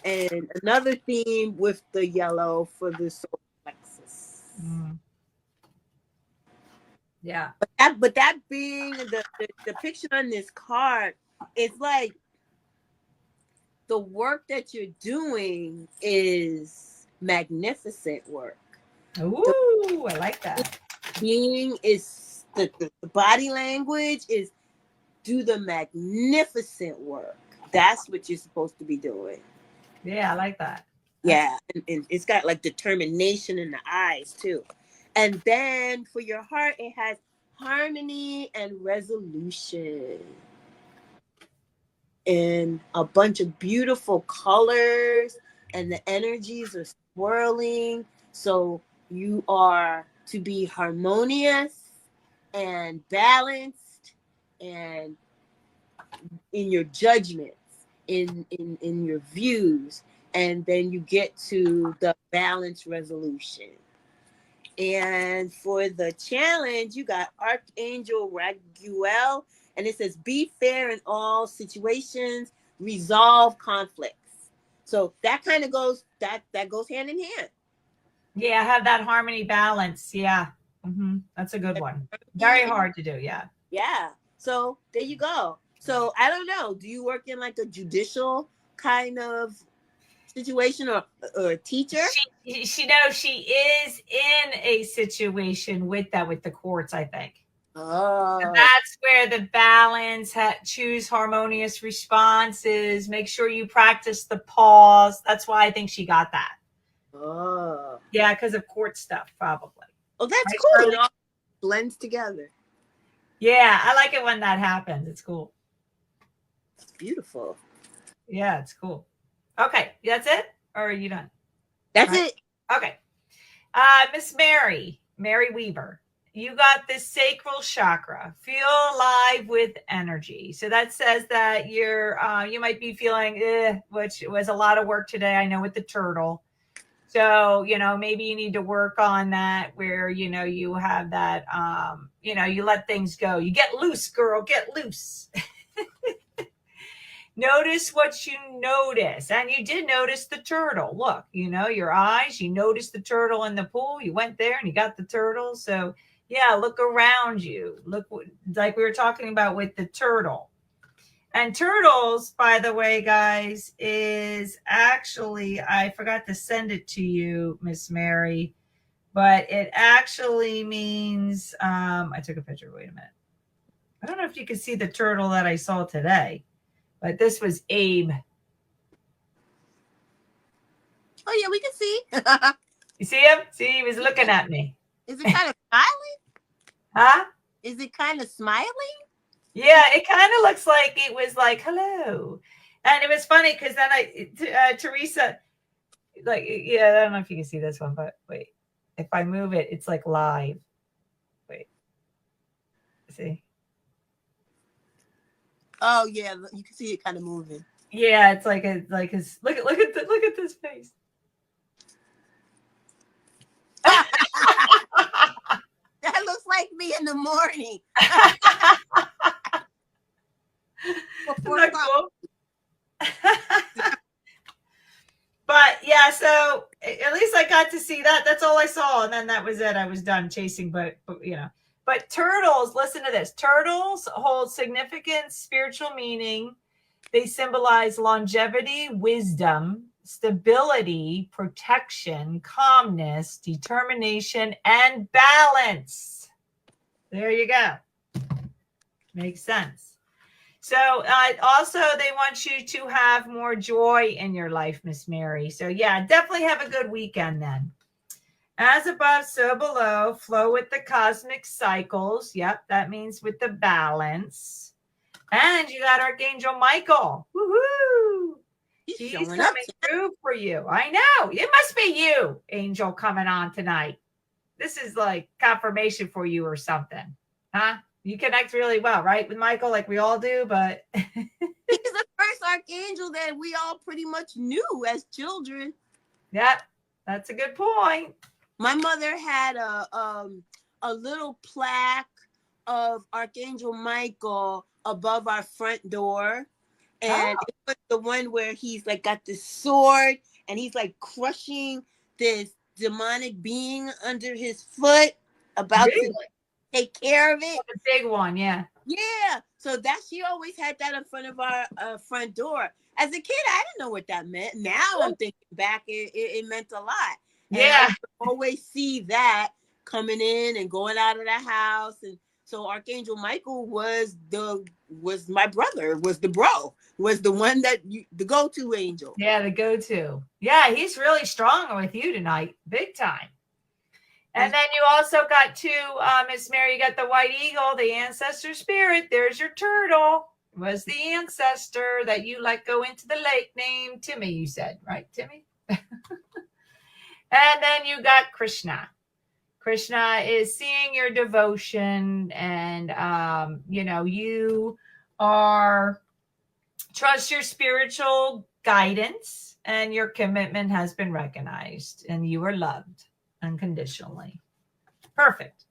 And another theme with the yellow for the solar plexus. Mm. Yeah. But that being the picture on this card, it's like the work that you're doing is magnificent work. Ooh, I like that. Being is the body language is do the magnificent work. That's what you're supposed to be doing. Yeah, I like that. Yeah, and it's got like determination in the eyes too. And then for your heart, it has harmony and resolution. And a bunch of beautiful colors, and the energies are swirling. So you are to be harmonious and balanced and in your judgments, in your views, and then you get to the balance resolution. And for the challenge, you got Archangel Raguel, and it says be fair in all situations, resolve conflicts. So that kind of goes that goes hand in hand. Yeah, have that harmony balance. Yeah. Mm-hmm. That's a good one. Very hard to do. Yeah. Yeah. So there you go. So I don't know. Do you work in like a judicial kind of situation or a teacher? She knows she is in a situation with the courts, I think. Oh. So that's where the balance, choose harmonious responses, make sure you practice the pause. That's why I think she got that. Oh. Yeah, because of court stuff, probably. Oh, that's Right, cool. Shirley? It all blends together. Yeah, I like it when that happens. It's cool. It's beautiful. Yeah, it's cool. Okay, that's it? Or are you done? That's it. Okay. Miss Mary Weaver, you got this sacral chakra. Feel alive with energy. So that says that you might be feeling, which was a lot of work today. I know with the turtle. So, maybe you need to work on that where, you have that, you let things go. You get loose, girl, get loose. Notice what you notice. And you did notice the turtle. Look, your eyes, you noticed the turtle in the pool. You went there and you got the turtle. So yeah, look around you. Look, like we were talking about with the turtle. And turtles, by the way, guys, is actually, I forgot to send it to you, Miss Mary, but it actually means, I took a picture. Wait a minute. I don't know if you can see the turtle that I saw today, but this was Abe. Oh, yeah, we can see. You see him? See, he was looking at me. Is it kind of smiling? Huh? Is it kind of smiling? Yeah, it kind of looks like it was like, hello. And it was funny because then Teresa, like, yeah, I don't know if you can see this one, but wait. If I move it, it's like live. Wait. See? Oh, yeah, you can see it kind of moving. Yeah, it's like his look at this face. That looks like me in the morning. Isn't that cool? But yeah, so at least I got to see that. That's all I saw, and then that was it. I was done chasing, but But turtles, listen to this. Turtles hold significant spiritual meaning. They symbolize longevity, wisdom, stability, protection, calmness, determination, and balance. There you go. Makes sense. So also they want you to have more joy in your life, Miss Mary. So yeah, definitely have a good weekend then. As above, so below, flow with the cosmic cycles. Yep, that means with the balance. And you got Archangel Michael. Woohoo! He's coming through for you. I know. It must be you, Angel, coming on tonight. This is like confirmation for you or something. Huh? You connect really well, right, with Michael, like we all do, but he's the first archangel that we all pretty much knew as children. Yep, that's a good point. My mother had a little plaque of Archangel Michael above our front door. And it was the one where he's like got this sword and he's like crushing this demonic being under his foot, about to take care of it. The big one, yeah. Yeah. So that she always had that in front of our front door. As a kid, I didn't know what that meant. Now I'm thinking back, it meant a lot. Yeah. And I always see that coming in and going out of the house. And so Archangel Michael was my brother, was the bro, was the one the go-to angel. Yeah, the go-to. Yeah, he's really strong with you tonight, big time. And then you also got Miss Mary, you got the white eagle, the ancestor spirit. There's your turtle. It was the ancestor that you let go into the lake named Timmy, you said, right, Timmy? And then you got Krishna. Krishna is seeing your devotion and, you trust your spiritual guidance and your commitment has been recognized and you are loved unconditionally. Perfect.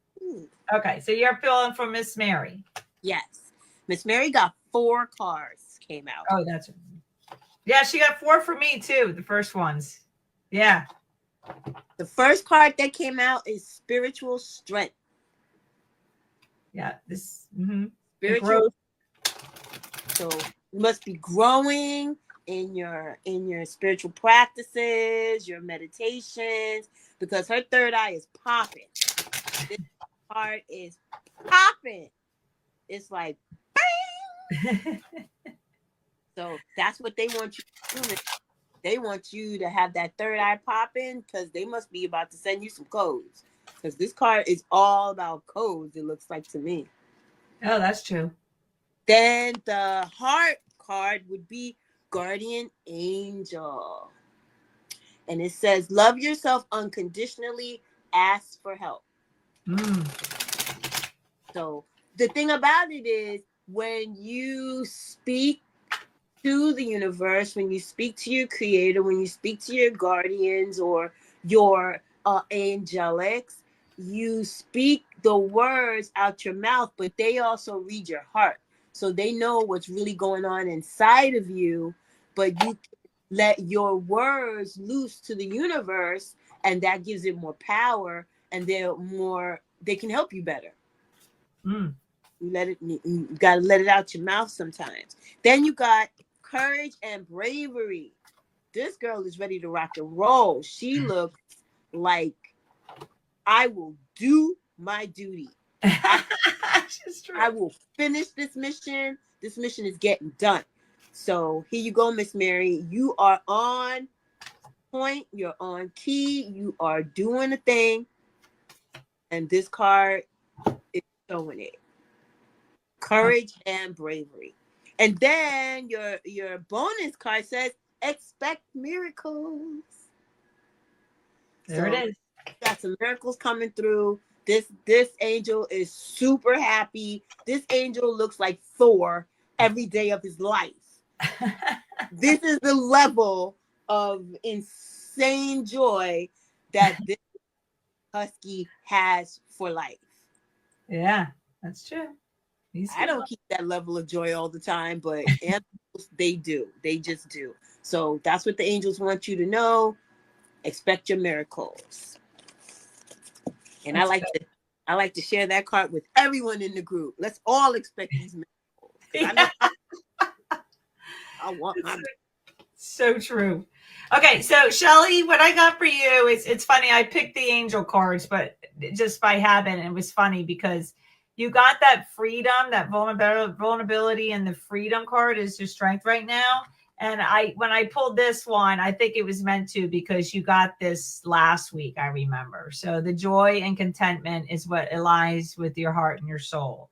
Okay, so you're feeling for Miss Mary. Yes. Miss Mary got 4 cards came out. Oh, that's right. Yeah, she got 4 for me too, the first ones. Yeah. The first card that came out is spiritual strength. Yeah, this spiritual growth. So you must be growing in your spiritual practices, your meditations, because her third eye is popping. This card is popping. It's like bang. So that's what they want you to do. They want you to have that third eye popping because they must be about to send you some codes. Because this card is all about codes, it looks like to me. Oh, that's true. Then the heart card would be guardian angel. And it says, love yourself unconditionally, ask for help. So the thing about it is when you speak to the universe, when you speak to your creator, when you speak to your guardians or your angelics, you speak the words out your mouth, but they also read your heart. So they know what's really going on inside of you, but you let your words loose to the universe and that gives it more power and they can help you better. You got to let it out your mouth sometimes. Then you got courage and bravery. This girl is ready to rock and roll. She looks like I will do my duty. I will finish this mission. This mission is getting done. So here you go, Miss Mary. You are on point. You're on key. You are doing a thing. And this card is showing it. Courage and bravery. And then your bonus card says, expect miracles. There it is. Got some miracles coming through. This angel is super happy. This angel looks like Thor every day of his life. This is the level of insane joy that this husky has for life. Yeah, that's true. I don't keep that level of joy all the time, but animals, they do. They just do. So that's what the angels want you to know. Expect your miracles. And I like to share that card with everyone in the group. Let's all expect these miracles. Yeah. I want my So true. Okay, so Shelly, what I got for you is, it's funny. I picked the angel cards, but just by habit, and it was funny because you got that freedom, that vulnerability, and the freedom card is your strength right now. And when I pulled this one, I think it was meant to, because you got this last week, I remember. So the joy and contentment is what aligns with your heart and your soul.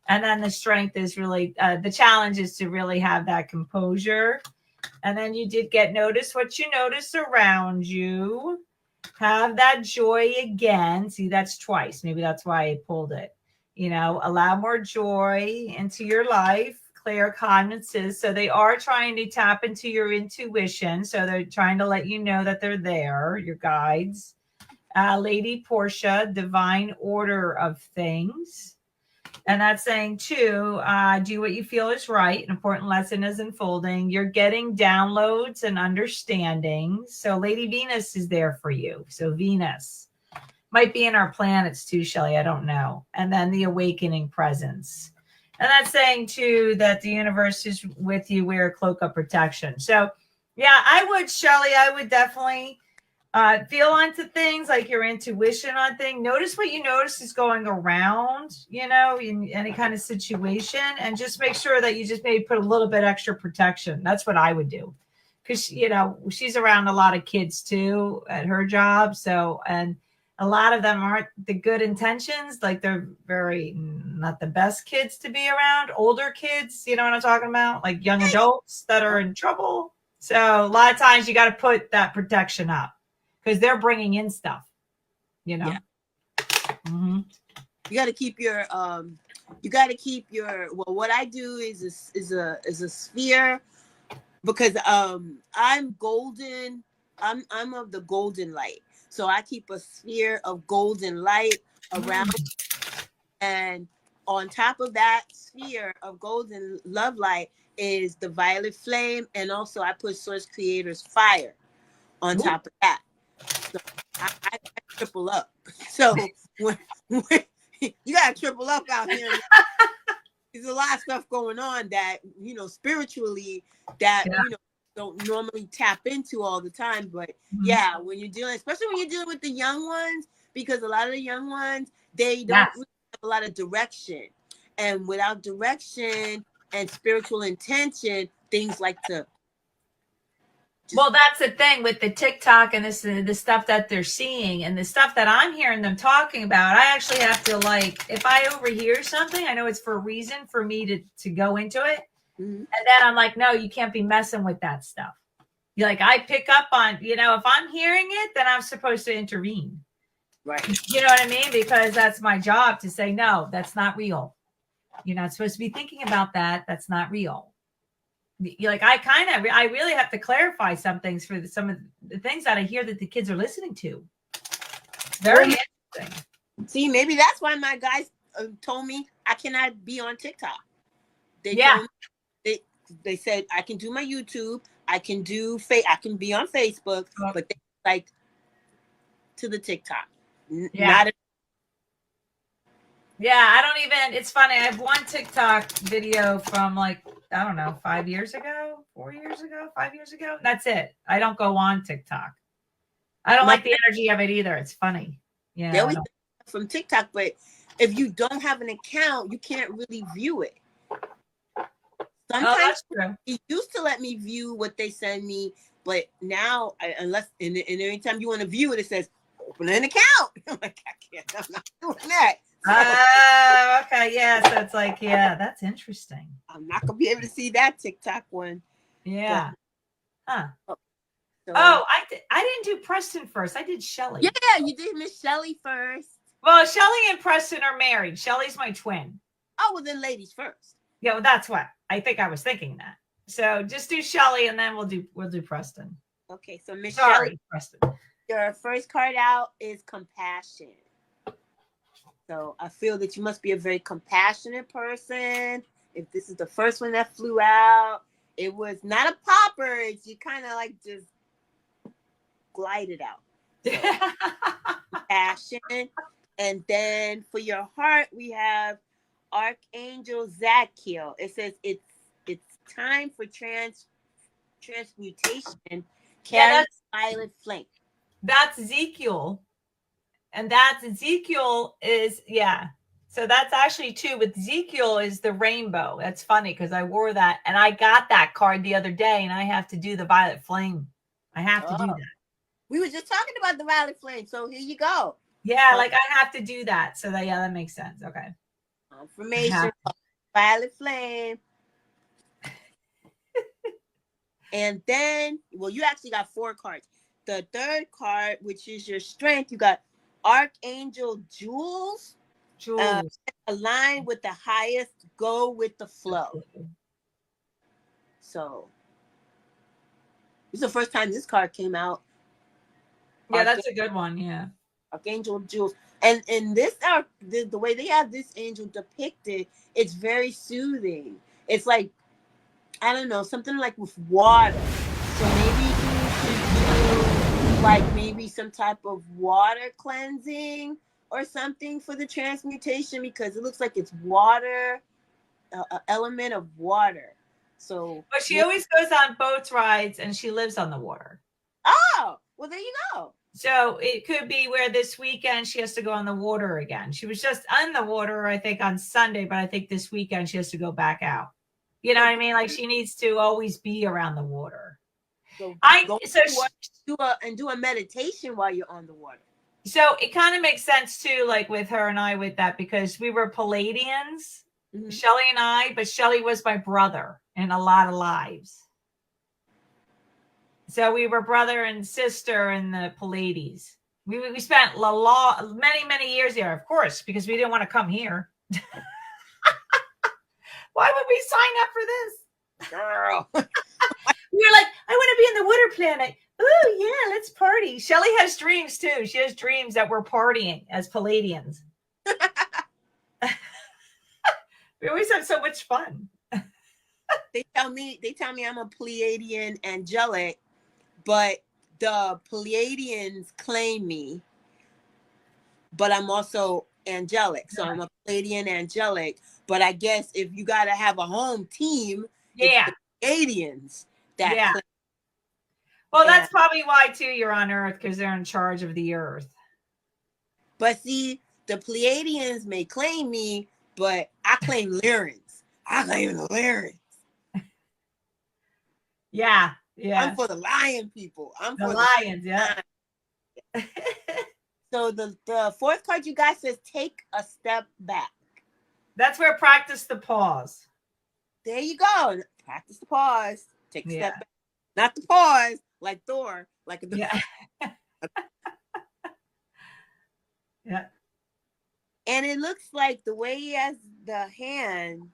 And then the strength is really, the challenge is to really have that composure. And then you did get notice what you notice around you. Have that joy again. See, that's twice. Maybe that's why I pulled it. Allow more joy into your life. Clear cognizances. So they are trying to tap into your intuition. So they're trying to let you know that they're there, your guides. Lady Portia, divine order of things. And that's saying too, do what you feel is right. An important lesson is unfolding. You're getting downloads and understandings. So Lady Venus is there for you. So Venus might be in our planets too, Shelly. I don't know. And then the awakening presence. And that's saying too that the universe is with you. Wear a cloak of protection. So yeah, Shelly, I would definitely feel onto things, like your intuition on things. Notice what you notice is going around, in any kind of situation, and just make sure that you just maybe put a little bit extra protection. That's what I would do, because she's around a lot of kids too at her job. So, and a lot of them aren't the good intentions. Like, they're very not the best kids to be around. Older kids, you know what I'm talking about? Like young adults that are in trouble. So a lot of times you got to put that protection up, because they're bringing in stuff, Yeah. Mm-hmm. You got to keep your well, what I do is a sphere, because I'm golden. I'm of the golden light. So I keep a sphere of golden light around, and on top of that sphere of golden love light is the violet flame, and also I put Source Creator's fire on top of that. So I triple up. So when you gotta triple up out here. There's a lot of stuff going on that, spiritually, that don't normally tap into all the time. But yeah, when you're dealing, especially when you're dealing with the young ones, because a lot of the young ones, they don't really have a lot of direction. And without direction and spiritual intention, things like to. Well, that's the thing with the TikTok and the stuff that they're seeing and the stuff that I'm hearing them talking about. I actually have to, if I overhear something, I know it's for a reason for me to go into it. Mm-hmm. And then I'm like, no, you can't be messing with that stuff. I pick up on, if I'm hearing it, then I'm supposed to intervene. Right. You know what I mean? Because that's my job to say, no, that's not real. You're not supposed to be thinking about that. That's not real. I really have to clarify some things for some of the things that I hear that the kids are listening to. Very interesting. See, maybe that's why my guys told me I cannot be on TikTok. They said I can do my YouTube, I can do I can be on Facebook, but they to the TikTok. I don't even. It's funny. I have one TikTok video from I don't know, 5 years ago, 4 years ago, 5 years ago. That's it. I don't go on TikTok. I don't like the energy of it either. It's funny. Yeah. They always from TikTok, but if you don't have an account, you can't really view it. Sometimes it used to let me view what they send me, but now, unless and anytime you want to view it, it says open an account. I'm like, I can't. I'm not doing that. Oh, okay. Yeah. So it's that's interesting. I'm not gonna be able to see that TikTok one. Yeah. I didn't do Preston first. I did Shelly. Yeah, you did Miss Shelly first. Well, Shelly and Preston are married. Shelly's my twin. Oh, well, then ladies first. Yeah, well, that's what I think. I was thinking that. So just do Shelly, and then we'll do Preston. Okay, so Miss Shelly, Preston. Your first card out is compassion. So I feel that you must be a very compassionate person. If this is the first one that flew out, it was not a popper. You kind of just glided out. So, compassion. And then for your heart, we have Archangel Zadkiel. It says it's time for transmutation Yeah, carries violet flame. that's Ezekiel. And that's Ezekiel is, yeah. So that's actually too, with Ezekiel is the rainbow. That's funny because I wore that and I got that card the other day and I have to do the violet flame. I have to do that. We were just talking about the violet flame, so here you go. Yeah, like I have to do that. So that, yeah, that makes sense. Okay. Confirmation of violet flame. And then, well, you actually got 4 cards. The third card, which is your strength, you got Archangel Jules. Align with the highest, go with the flow. So, this is the first time this card came out. Yeah, that's a good one. Yeah. Archangel Jules. And in this, the way they have this angel depicted, it's very soothing. It's like, I don't know, something like with water. So maybe you should do like maybe some type of water cleansing or something for the transmutation, because it looks like it's water, an element of water. So, but she always goes on boats rides and she lives on the water. Oh, well, there you go. So it could be where this weekend she has to go on the water again. She was just on the water, I think, on Sunday, but I think this weekend she has to go back out. You know what I mean? Like she needs to always be around the water. So do a meditation while you're on the water. So it kind of makes sense too, like with her and I with that, because we were Palladians, Shelly and I, but Shelly was my brother in a lot of lives. So we were brother and sister in the Pallades. We spent many years there, of course, because we didn't want to come here. Why would we sign up for this? Girl. We were like, I want to be in the water planet. Oh, yeah, let's party. Shelly has dreams, too. She has dreams that we're partying as Palladians. We always have so much fun. They tell me I'm a Pleiadian angelic, but the Pleiadians claim me, but I'm also angelic. So I'm a Pleiadian angelic, but I guess if you got to have a home team, it's the Pleiadians that claim. Well, that's probably why, too, you're on Earth, because they're in charge of the Earth. But see, the Pleiadians may claim me, but I claim Lyrans. I claim the Lyrans. Yeah. I'm for the lion people. I'm the for lions, yeah. So the 4th card you guys says take a step back. That's where practice the pause. There you go. Practice the pause. Take a step back. Not the pause like Thor. Like yeah. And it looks like the way he has the hand,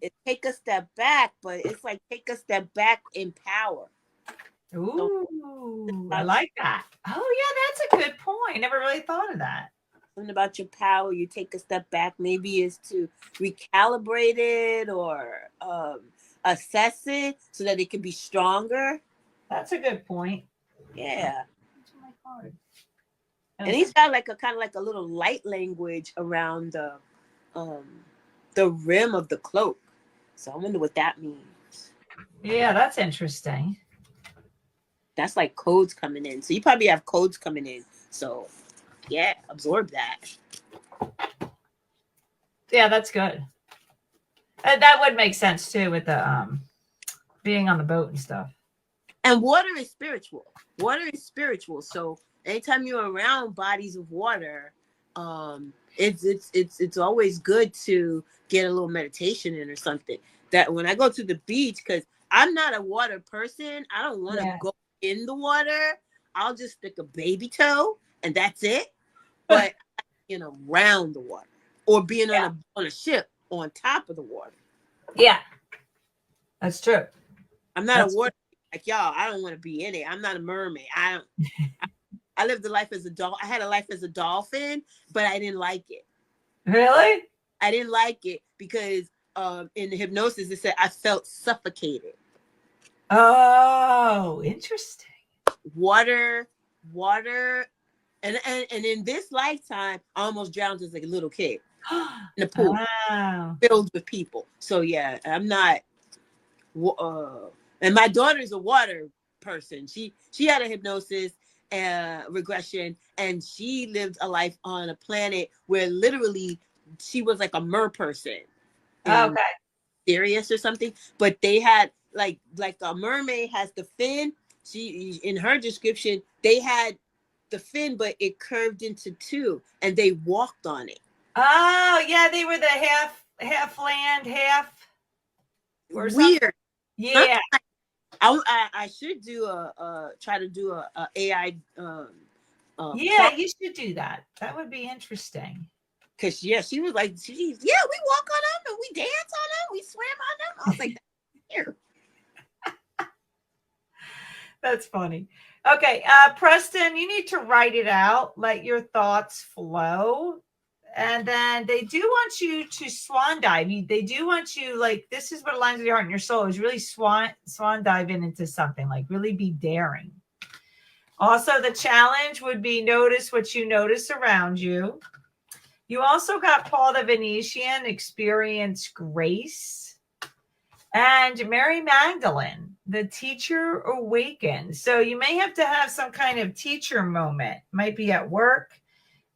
it take a step back, but it's like take a step back in power. Ooh, so, I like that. Oh, yeah, that's a good point. Never really thought of that. Something about your power, you take a step back. Maybe is to recalibrate it or assess it so that it can be stronger. That's a good point. Yeah. And he's got like a kind of like a little light language around the rim of the cloak. So I wonder what that means. Yeah, that's interesting. That's like codes coming in. So you probably have codes coming in. So yeah, absorb that. Yeah, that's good. That would make sense too with the being on the boat and stuff. And water is spiritual. Water is spiritual. So anytime you're around bodies of water, it's always good to get a little meditation in or something. That when I go to the beach, because I'm not a water person, I don't want to go in the water. I'll just stick a baby toe and that's it. But around the water or being on a ship on top of the water. Yeah, that's true. I'm not a water like y'all. I don't want to be in it. I'm not a mermaid. I lived a life as a dolphin. I had a life as a dolphin, but I didn't like it. Really? I didn't like it because in the hypnosis it said I felt suffocated. Oh, interesting. Water, and in this lifetime, I almost drowned as a little kid in the pool filled with people. So yeah, I'm not. And And my daughter's a water person. She had a hypnosis regression, and she lived a life on a planet where literally she was like a mer person. Okay. Sirius or something, but they had like a mermaid has the fin. She, in her description, they had the fin, but it curved into two, and they walked on it. Oh yeah, they were the half land, half or Weird. something. Yeah. I should do try to do a AI. Yeah, you should do that. That would be interesting. Cause yeah, she was like, we walk on them and we dance on them, we swim on them. I was like, here. That's funny. Okay, Preston, you need to write it out. Let your thoughts flow. And then they do want you to swan dive. They do want you, like, this is what aligns with your heart and your soul, is really swan diving into something, like really be daring. Also, the challenge would be notice what you notice around you. You also got Paul the Venetian, experience grace. And Mary Magdalene, the teacher awakened. So you may have to have some kind of teacher moment. Might be at work.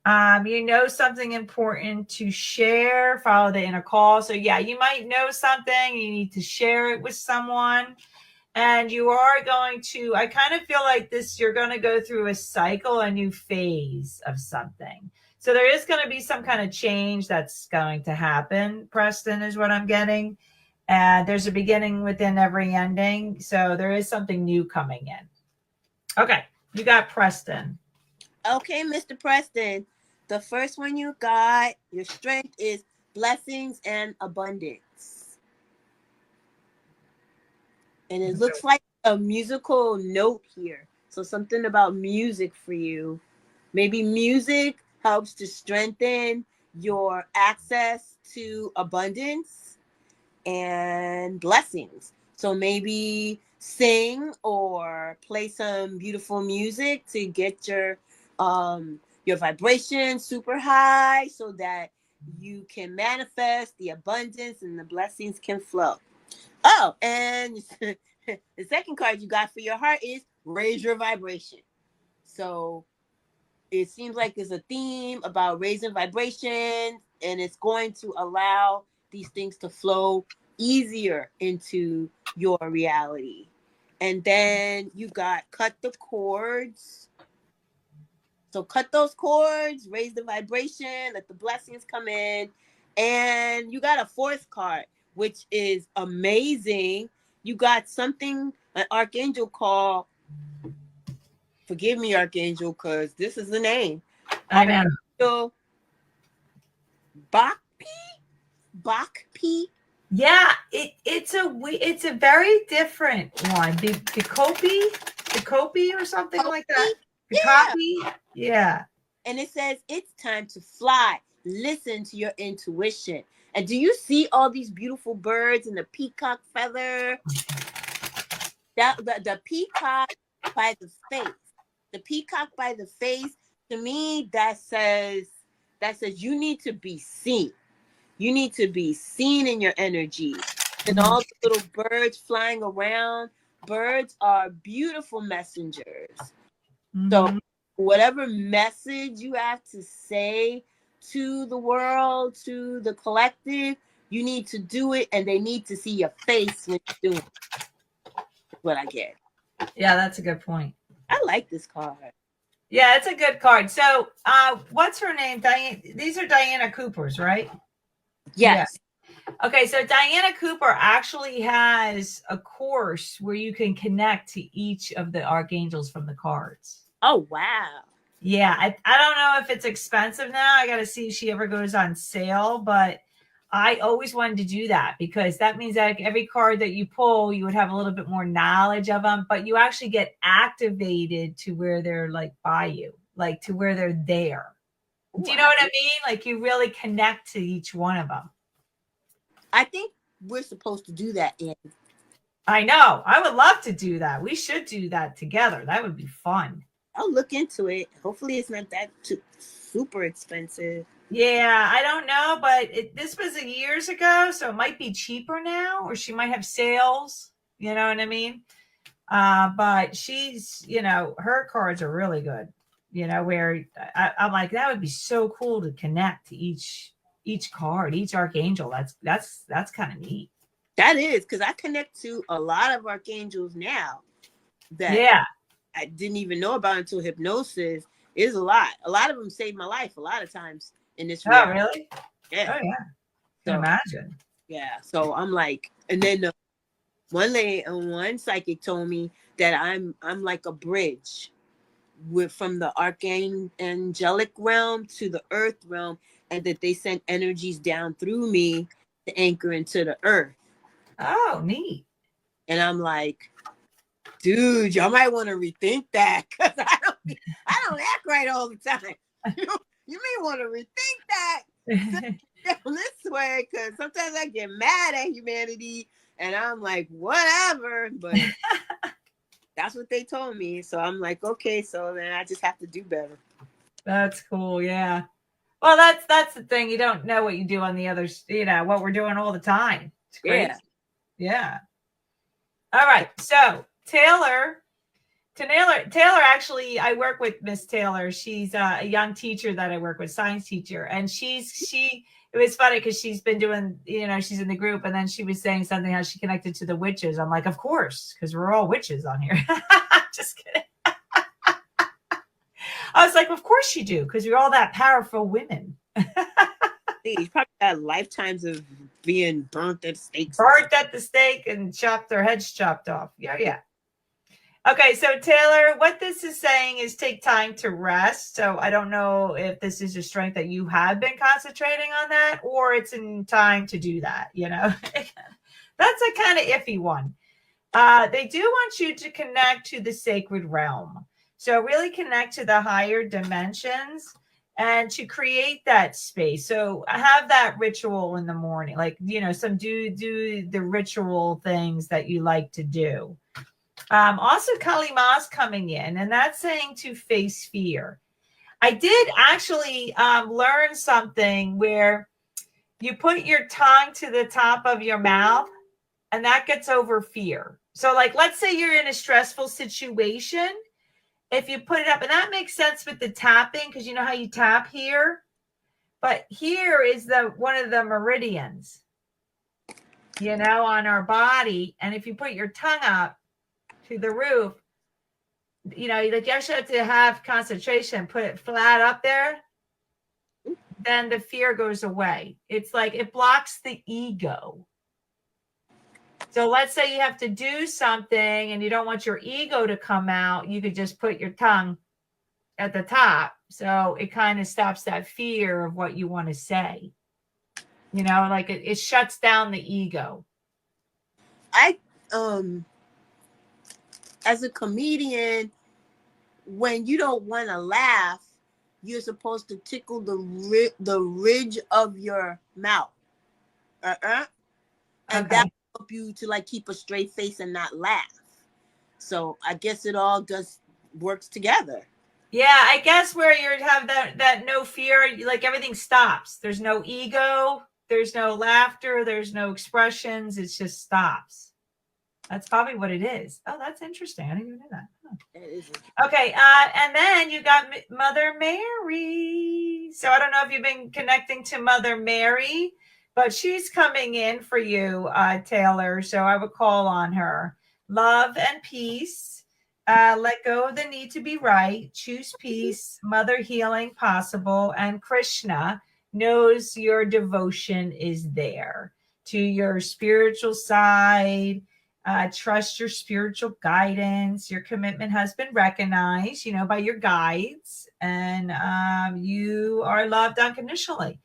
You know something important to share, follow the inner call. So yeah, you might know something. You need to share it with someone. And you are going to, I kind of feel like this, you're going to go through a cycle, a new phase of something. So there is going to be some kind of change that's going to happen, Preston, is what I'm getting. And there's a beginning within every ending. So there is something new coming in. Okay, you got Preston. Okay, Mr. Preston. The first one you got, your strength is blessings and abundance. And it looks like a musical note here. So something about music for you. Maybe music helps to strengthen your access to abundance and blessings. So maybe sing or play some beautiful music to get your vibration super high so that you can manifest the abundance and the blessings can flow. Oh, and the second card you got for your heart is raise your vibration. So it seems like there's a theme about raising vibration, and it's going to allow these things to flow easier into your reality. And then you got cut the cords. So cut those cords, raise the vibration, let the blessings come in. And you got a fourth card, which is amazing. You got something, an archangel called, forgive me, Archangel, because this is the name. I know. Archangel Buchy. Yeah, it's a very different one. The Kopi or something like that. Yeah. And it says it's time to fly. Listen to your intuition. And do you see all these beautiful birds and the peacock feather? The peacock by the face. The peacock by the face, to me, that says you need to be seen. You need to be seen in your energy. And all the little birds flying around. Birds are beautiful messengers. Mm-hmm. So whatever message you have to say to the world, to the collective, you need to do it, and they need to see your face when you're doing it. That's what I get. Yeah, that's a good point. I like this card. Yeah, it's a good card. So, what's her name? Diane. These are Diana Cooper's, right? Yes. Yeah. Okay, so Diana Cooper actually has a course where you can connect to each of the archangels from the cards. Oh, wow. Yeah, I don't know if it's expensive now. I got to see if she ever goes on sale, but I always wanted to do that because that means that every card that you pull, you would have a little bit more knowledge of them, but you actually get activated to where they're like by you, like to where they're there. Wow. Do you know what I mean? Like you really connect to each one of them. I think we're supposed to do that, Annie. I know. I would love to do that. We should do that together. That would be fun. I'll look into it. Hopefully it's not that super expensive. Yeah, I don't know, but this was years ago, so it might be cheaper now, or she might have sales. You know what I mean? But she's, her cards are really good. Where I'm like, that would be so cool to connect to each card, each archangel. That's kind of neat. That is, because I connect to a lot of archangels now that Yeah. I didn't even know about until hypnosis. Is a lot. A lot of them saved my life a lot of times in this reality. Oh, really? Yeah. Oh, yeah. I can imagine. Yeah. So I'm like, and then one psychic told me that I'm like a bridge from the angelic realm to the earth realm, and that they send energies down through me to anchor into the earth. Oh, neat. And I'm like, dude, y'all might want to rethink that, because I don't act right all the time. You may want to rethink that this way, because sometimes I get mad at humanity and I'm like, whatever. But that's what they told me. So I'm like, okay, so then I just have to do better. That's cool. Yeah. Well, that's the thing. You don't know what you do on the others, what we're doing all the time. It's crazy. Yeah. All right. So Taylor, actually, I work with Miss Taylor. She's a young teacher that I work with, science teacher. And it was funny because she's been doing, she's in the group, and then she was saying something how she connected to the witches. I'm like, of course, because we're all witches on here. Just kidding. I was like, of course you do, because you're all that powerful women. You probably had lifetimes of being burnt at the stake and their heads chopped off. Yeah. Okay, so Taylor, what this is saying is take time to rest. So I don't know if this is a strength that you have been concentrating on that, or it's in time to do that. That's a kind of iffy one. They do want you to connect to the sacred realm. So really connect to the higher dimensions and to create that space. So have that ritual in the morning, like, some do the ritual things that you like to do. Also, Kali Ma's coming in, and that's saying to face fear. I did actually learn something where you put your tongue to the top of your mouth, and that gets over fear. So, like, let's say you're in a stressful situation. If you put it up, and that makes sense with the tapping, because you know how you tap here, but here is one of the meridians, on our body. And if you put your tongue up to the roof, you actually have to have concentration, put it flat up there, then the fear goes away. It's like it blocks the ego. So let's say you have to do something and you don't want your ego to come out. You could just put your tongue at the top. So it kind of stops that fear of what you want to say. Like it shuts down the ego. As a comedian, when you don't want to laugh, you're supposed to tickle the ridge of your mouth. And that will help you to like keep a straight face and not laugh. So I guess it all just works together. Yeah, I guess where you have that no fear, like everything stops. There's no ego, there's no laughter, there's no expressions. It just stops. That's probably what it is. Oh, that's interesting. I didn't even know that. Huh. Okay, and then you got Mother Mary. So I don't know if you've been connecting to Mother Mary, but she's coming in for you, Taylor. So I would call on her. Love and peace. Let go of the need to be right. Choose peace. Mother healing possible. And Krishna knows your devotion is there to your spiritual side. Trust your spiritual guidance. Your commitment has been recognized, by your guides, and you are loved unconditionally.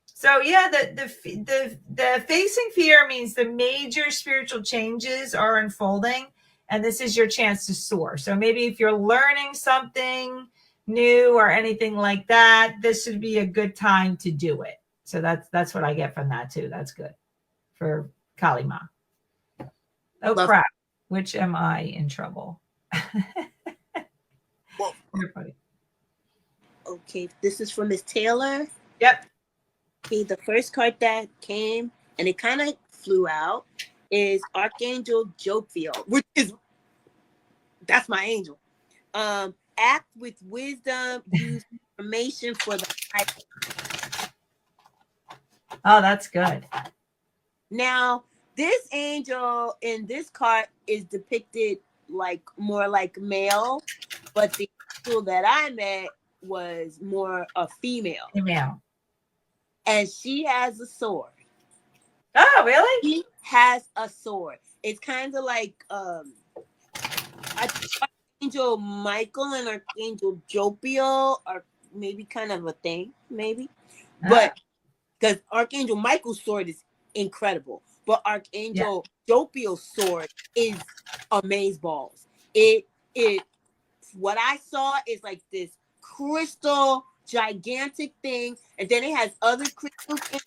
So yeah, the facing fear means the major spiritual changes are unfolding, and this is your chance to soar. So maybe if you're learning something new or anything like that, this would be a good time to do it. So that's what I get from that too. That's good for Kali Ma. Oh, crap. Which am I in trouble? Well, okay, this is from Miss Taylor. Yep. Okay, the first card that came, and it kind of flew out, is Archangel Jophiel, that's my angel. Act with wisdom, use information for the high. Oh, that's good. Now, this angel in this card is depicted like more like male, but the angel that I met was more a female. Female. And she has a sword. Oh, really? She has a sword. It's kind of like Archangel Michael and Archangel Jophiel are maybe kind of a thing, maybe. But because Archangel Michael's sword is incredible, but Archangel Jophiel's sword is amazeballs. It what I saw is like this crystal gigantic thing, and then it has other crystals in it,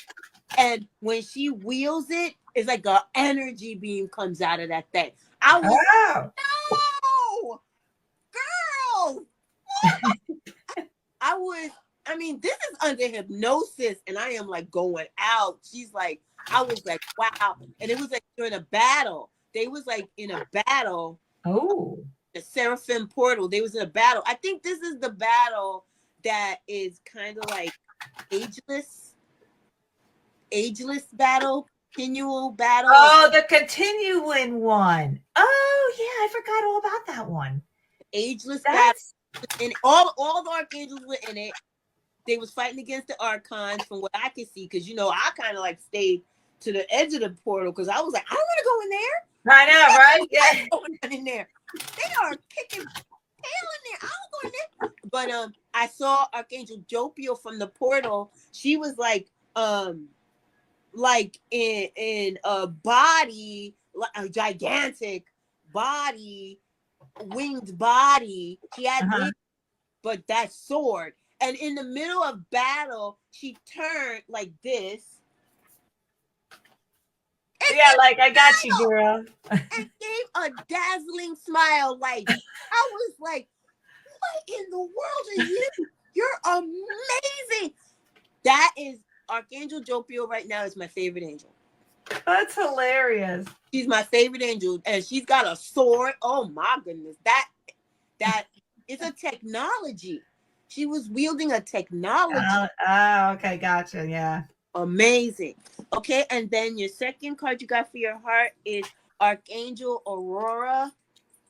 and when she wields it, it's like an energy beam comes out of that thing. I was no, girl. I mean, this is under hypnosis, and I am like going out. She's like, I was like, wow. And it was like during a battle. They was like in a battle. Oh. The Seraphim portal. They was in a battle. I think this is the battle that is kind of like ageless battle, continual battle. Oh, the continuing one. Oh, yeah, I forgot all about that one. Ageless battle. And all the archangels were in it. They was fighting against the archons from what I could see, because I kind of like stayed to the edge of the portal because I was like, I don't want to go in there. I know, right? Yeah. Going in there. They are kicking tail in there. I don't go in there. But I saw Archangel Jophiel from the portal. She was like in a body, a gigantic body, winged body. She had wings, but that sword. And in the middle of battle, she turned like this. Yeah, like, I got you, girl. And gave a dazzling smile. Like, I was like, what in the world are you? You're amazing. That is Archangel Jophiel right now is my favorite angel. That's hilarious. She's my favorite angel. And she's got a sword. Oh my goodness. That is a technology. She was wielding a technology. Okay, gotcha. Yeah. Amazing. Okay, and then your second card you got for your heart is Archangel Aurora.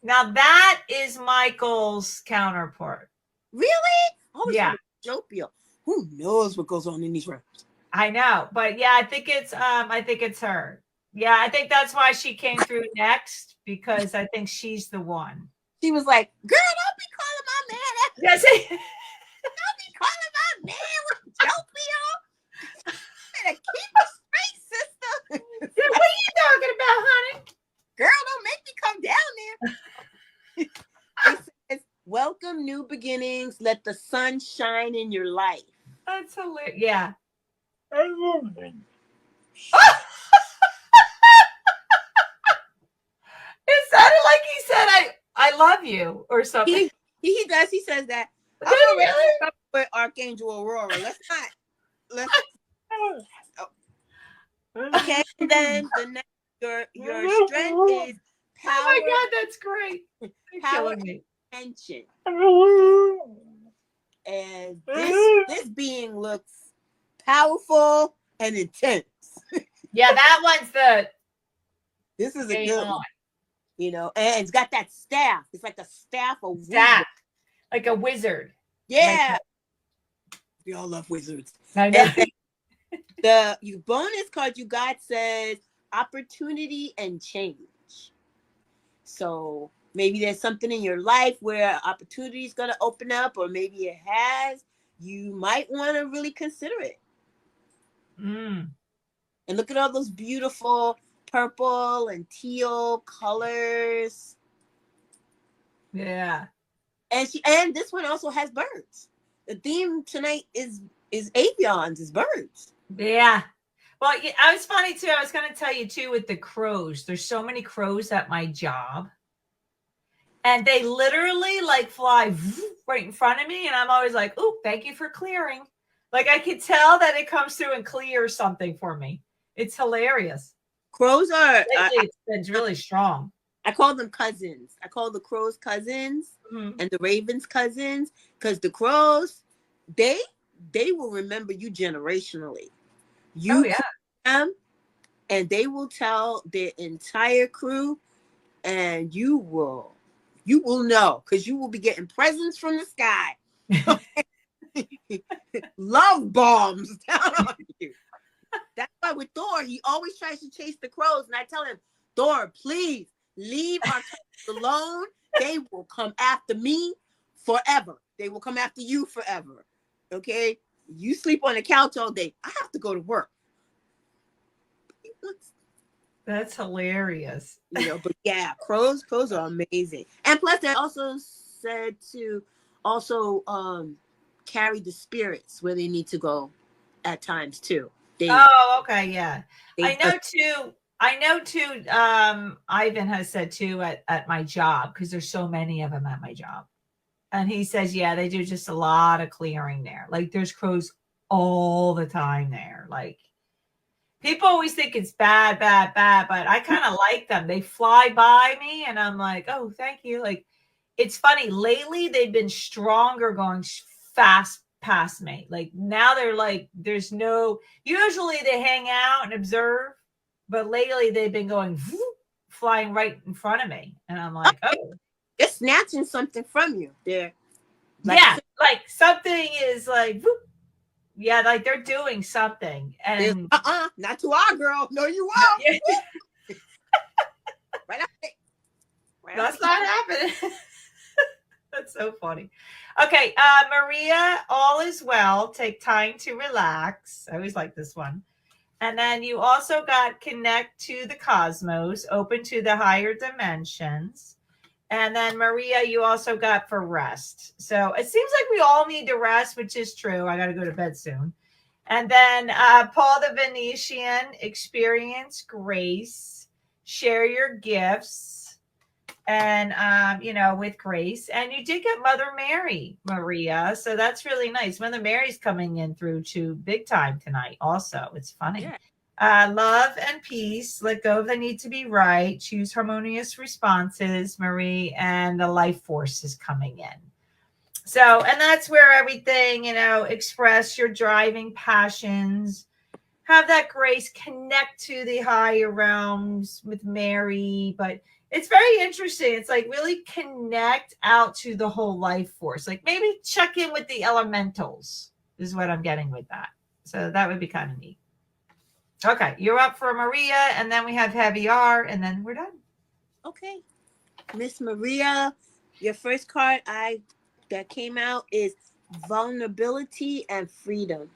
Now that is Michael's counterpart. Really? Yeah. Jophiel. Who knows what goes on in these rooms? I know, but yeah, I think it's her. Yeah, I think that's why she came through next, because I think she's the one. She was like, girl, don't be calling my man. Yes. Don't be calling my man with Jophiel. Better keep it straight, sister. What are you talking about, honey? Girl, don't make me come down there. It says, welcome new beginnings. Let the sun shine in your life. That's hilarious. Yeah. It sounded like he said, I love you or something. He does. He says that. Does he really? With Archangel Aurora. Let's okay. And then the next, your strength is power. Oh my God, that's great. Power and attention. And this being looks powerful and intense. Yeah, that one's this is a good one. And it's got that staff. It's like a staff of staff, like a wizard. Yeah. We all love wizards. I know. The bonus card you got says opportunity and change. So maybe there's something in your life where opportunity is going to open up, or maybe it has. You might want to really consider it. And look at all those beautiful purple and teal colors. Yeah. And this one also has birds. The theme tonight is avians, is birds. Yeah. Well, I was funny too. I was going to tell you too with the crows. There's so many crows at my job, and they literally like fly right in front of me, and I'm always like, "Oh, thank you for clearing." Like I could tell that it comes through and clears something for me. It's hilarious. Crows are. Lately, it's been really strong. I call them cousins. I call the crows cousins and the ravens cousins, because the crows, they will remember you generationally. You call them, and they will tell their entire crew, and you will know, because you will be getting presents from the sky. Love bombs down on you. That's why with Thor, he always tries to chase the crows, and I tell him, Thor, please leave our cousins alone. They will come after me forever. They will come after you forever. Okay? You sleep on the couch all day. I have to go to work. That's hilarious. You know, but yeah, crows are amazing. And plus, they also said to also carry the spirits where they need to go at times too. Okay, yeah. I know too. Ivan has said too at my job, because there's so many of them at my job. And he says, yeah, they do just a lot of clearing there. Like there's crows all the time there. Like people always think it's bad, but I kind of like them. They fly by me and I'm like, oh, thank you. Like it's funny. Lately, they've been stronger going fast past me. Like now they're like, usually they hang out and observe, but lately they've been going flying right in front of me. And I'm like, oh. They're snatching something from you. They're like something is like, whoop. Yeah, like they're doing something. And not to our girl. No, you won't. Right That's not happening. That's so funny. Okay, Maria, all is well. Take time to relax. I always like this one. And then you also got connect to the cosmos, open to the higher dimensions. And then Maria, you also got for rest. So it seems like we all need to rest, which is true. I got to go to bed soon. And then Paul the Venetian, experience grace, share your gifts, and, with grace. And you did get Mother Mary, Maria. So that's really nice. Mother Mary's coming in through to big time tonight also. It's funny. Yeah. Love and peace, let go of the need to be right, choose harmonious responses, Marie, and the life force is coming in. So, and that's where everything, express your driving passions, have that grace, connect to the higher realms with Mary. But it's very interesting. It's like really connect out to the whole life force. Like maybe check in with the elementals is what I'm getting with that. So that would be kind of neat. Okay, you're up for Maria, and then we have Heavy R, and then we're done. Okay. Miss Maria, your first card that came out is vulnerability and freedom.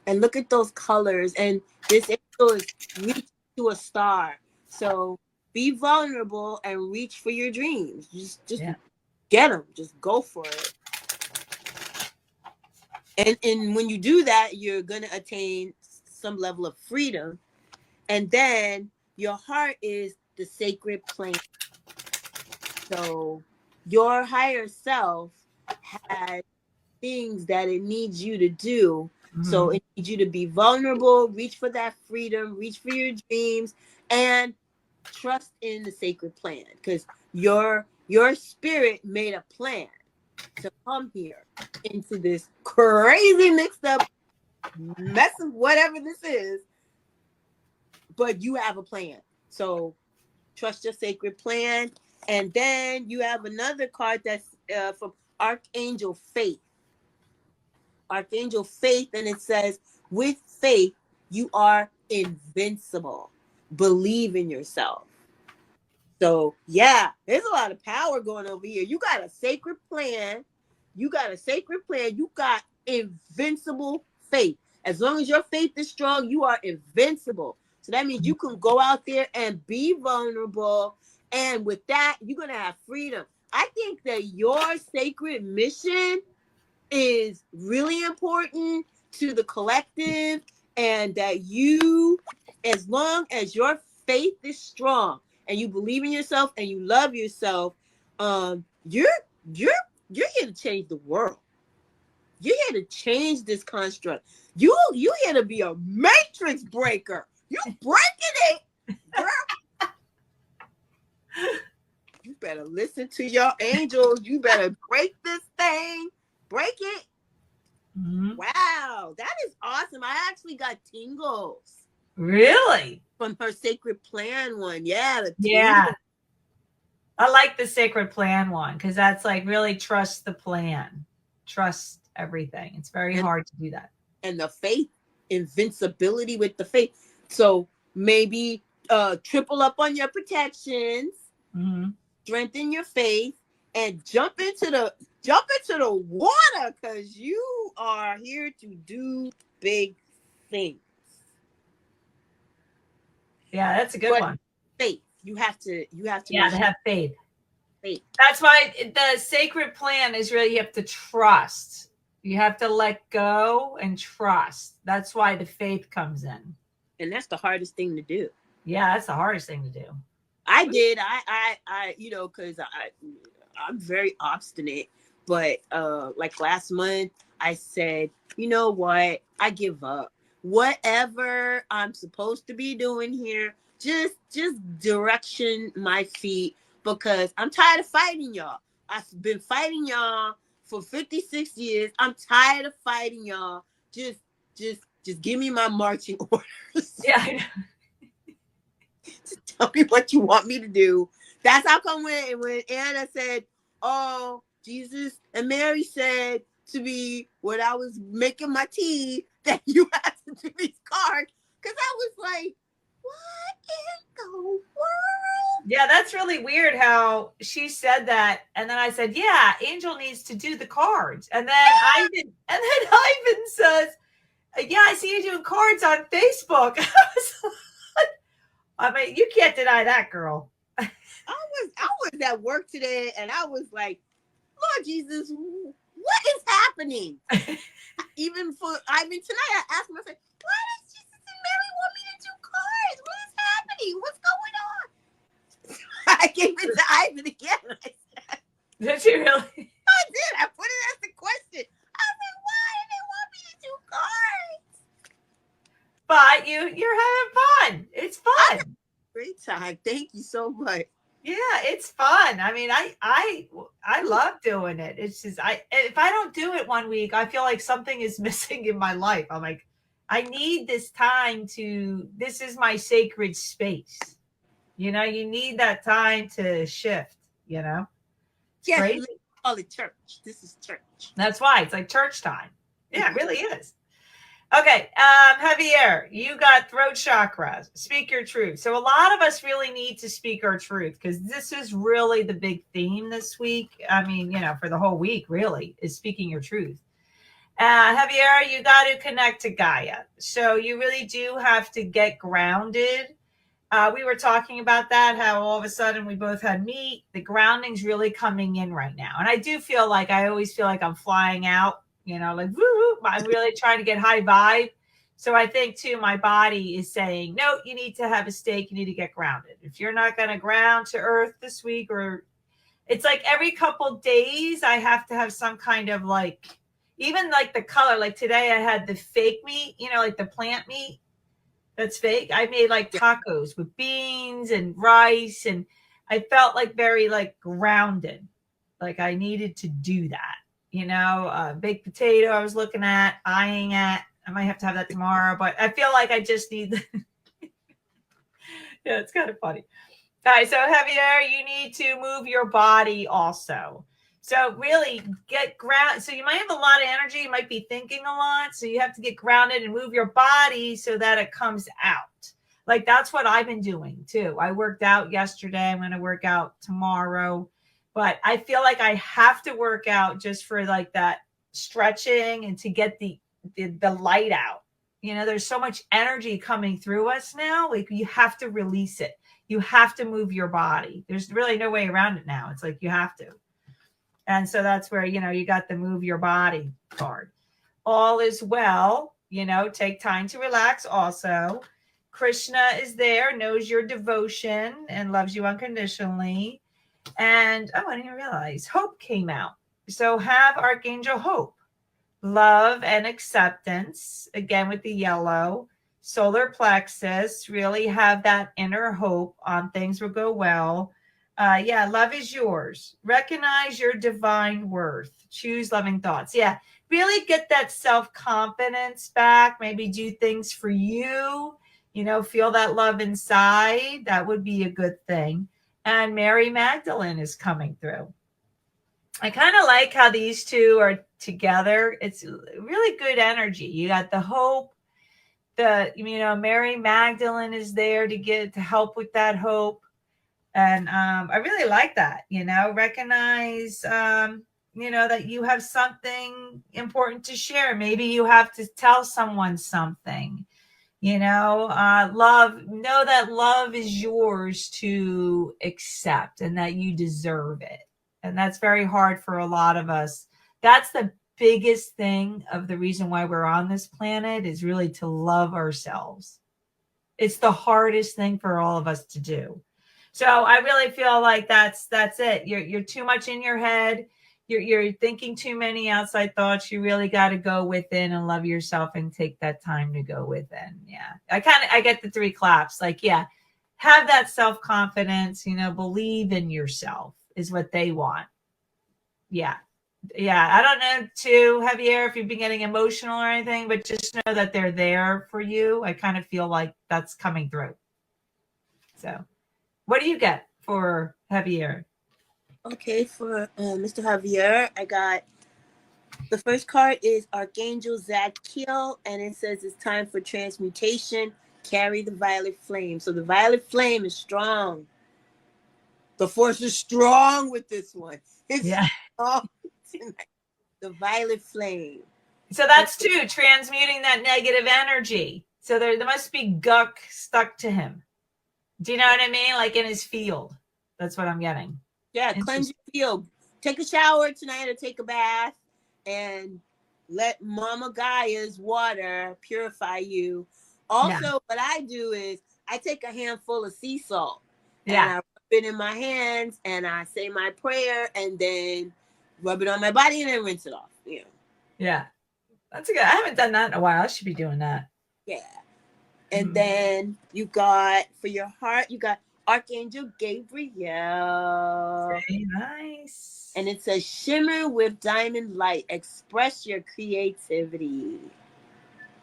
And look at those colors. And this angel is reach to a star. So be vulnerable and reach for your dreams. Just get them. Just go for it. And when you do that, you're going to attain some level of freedom. And then your heart is the sacred plane. So your higher self has things that it needs you to do. Mm-hmm. So it needs you to be vulnerable, reach for that freedom, reach for your dreams, and trust in the sacred plan. Because your spirit made a plan to come here into this crazy mixed up mess of whatever this is, but you have a plan. So trust your sacred plan. And then you have another card that's from Archangel Faith. Archangel Faith, and it says, with faith, you are invincible. Believe in yourself. So, yeah, there's a lot of power going over here. You got a sacred plan. You got invincible faith. As long as your faith is strong, you are invincible. So that means you can go out there and be vulnerable. And with that, you're going to have freedom. I think that your sacred mission is really important to the collective, and that you, as long as your faith is strong and you believe in yourself and you love yourself, you're here to change the world. You're here to change this construct. You're here to be a matrix breaker. You breaking it, girl. You better listen to your angels. You better break this thing. Break it. Mm-hmm. Wow, that is awesome. I actually got tingles. Really? From her Sacred Plan one. Yeah, the Yeah. tingles. I like the Sacred Plan one because that's like really trust the plan. Trust everything. It's very hard to do that. And the faith, invincibility with the faith. So maybe triple up on your protections, strengthen your faith, and jump into the water because you are here to do big things. Yeah, that's a good one. Faith. You have to to have faith. Faith. That's why the Sacred Plan is really, you have to trust. You have to let go and trust. That's why the faith comes in. And that's the hardest thing to do. Yeah, that's the hardest thing to do. I did. I because I'm very obstinate. But like last month, I said, you know what? I give up. Whatever I'm supposed to be doing here, just direction my feet because I'm tired of fighting y'all. I've been fighting y'all for 56 years. I'm tired of fighting y'all. Just give me my marching orders. Yeah, I know. Just tell me what you want me to do. That's how come when Anna said, oh, Jesus and Mary said to me when I was making my tea that you had to do these cards. Because I was like, what in the world? Yeah, that's really weird how she said that. And then I said, yeah, Angel needs to do the cards. And then Ivan says, yeah, I see you doing cards on Facebook. I mean, you can't deny that, girl. I was at work today and I was like, Lord Jesus, what is happening? Even for Ivan tonight, I asked myself, why does Jesus and Mary want me to do cards? What is happening? What's going on? I gave it to Ivan again. I said, did you really? I did. I put it as the question. I was like, why do they want me to do cards? But you're having fun. It's fun. Great time. Thank you so much. Yeah, it's fun. I mean, I love doing it. It's just if I don't do it one week, I feel like something is missing in my life. I'm like, I need this time this is my sacred space. You know, you need that time to shift, you know? It's crazy. Call it church. This is church. That's why it's like church time. Yeah, it really is. Okay, Javier, you got throat chakra. Speak your truth. So a lot of us really need to speak our truth because this is really the big theme this week. I mean, you know, for the whole week, really, is speaking your truth. Javier, you got to connect to Gaia. So you really do have to get grounded. We were talking about that, how all of a sudden we both had meat. The grounding's really coming in right now. And I always feel like I'm flying out. You know, like, woo, I'm really trying to get high vibe. So I think, too, my body is saying, no, you need to have a stake. You need to get grounded. If you're not going to ground to earth this week, or it's like every couple days, I have to have some kind of like, even like the color. Like today I had the fake meat, you know, like the plant meat that's fake. I made like tacos with beans and rice. And I felt like very like grounded. Like I needed to do that. You know, baked potato I was looking at, eyeing at. I might have to have that tomorrow, but I feel like I just need. Yeah, it's kind of funny. All right, so Javier, you need to move your body also. So really get grounded. So you might have a lot of energy. You might be thinking a lot. So you have to get grounded and move your body so that it comes out. Like that's what I've been doing too. I worked out yesterday. I'm going to work out tomorrow. But I feel like I have to work out just for like that stretching and to get the light out. You know, there's so much energy coming through us now. Like you have to release it. You have to move your body. There's really no way around it now. It's like you have to. And so that's where, you know, you got the move your body card. All is well. You know, take time to relax also. Krishna is there, knows your devotion and loves you unconditionally. And I didn't even realize Hope came out. So have Archangel Hope, love and acceptance, again with the yellow. solar plexus. Really have that inner hope on things will go well. Yeah, love is yours. Recognize your divine worth. Choose loving thoughts. Yeah, really get that self-confidence back. Maybe do things for you. Feel that love inside. That would be a good thing. And Mary Magdalene is coming through. I kind of like how these two are together. It's really good energy. You got the hope. Mary Magdalene is there to help with that hope. And I really like that. Recognize that you have something important to share. Maybe you have to tell someone something. Love, know that love is yours to accept and that you deserve it. And that's very hard for a lot of us. That's the biggest thing of the reason why we're on this planet, is really to love ourselves. It's the hardest thing for all of us to do. So I really feel like that's it. You're too much in your head. You're thinking too many outside thoughts. You really got to go within and love yourself and take that time to go within. Yeah. I get the 3 claps. Like, yeah, have that self-confidence, believe in yourself is what they want. Yeah. Yeah. I don't know too, Javier, if you've been getting emotional or anything, but just know that they're there for you. I kind of feel like that's coming through. So what do you get for Javier? Okay, for Mr. Javier, I got the first card is Archangel Zadkiel, and it says it's time for transmutation. Carry the violet flame. So the violet flame is strong. The force is strong with this one. It's strong tonight. The violet flame. So that's two, transmuting that negative energy. So there must be guck stuck to him. Do you know what I mean? Like in his field. That's what I'm getting. Yeah, cleanse your field. Take a shower tonight or take a bath and let Mama Gaia's water purify you. Also, what I do is I take a handful of sea salt and I rub it in my hands and I say my prayer and then rub it on my body and then rinse it off. Yeah. Yeah. That's good. I haven't done that in a while. I should be doing that. Yeah. And then you got, for your heart, you got Archangel Gabriel. Very nice. And it says, shimmer with diamond light. Express your creativity.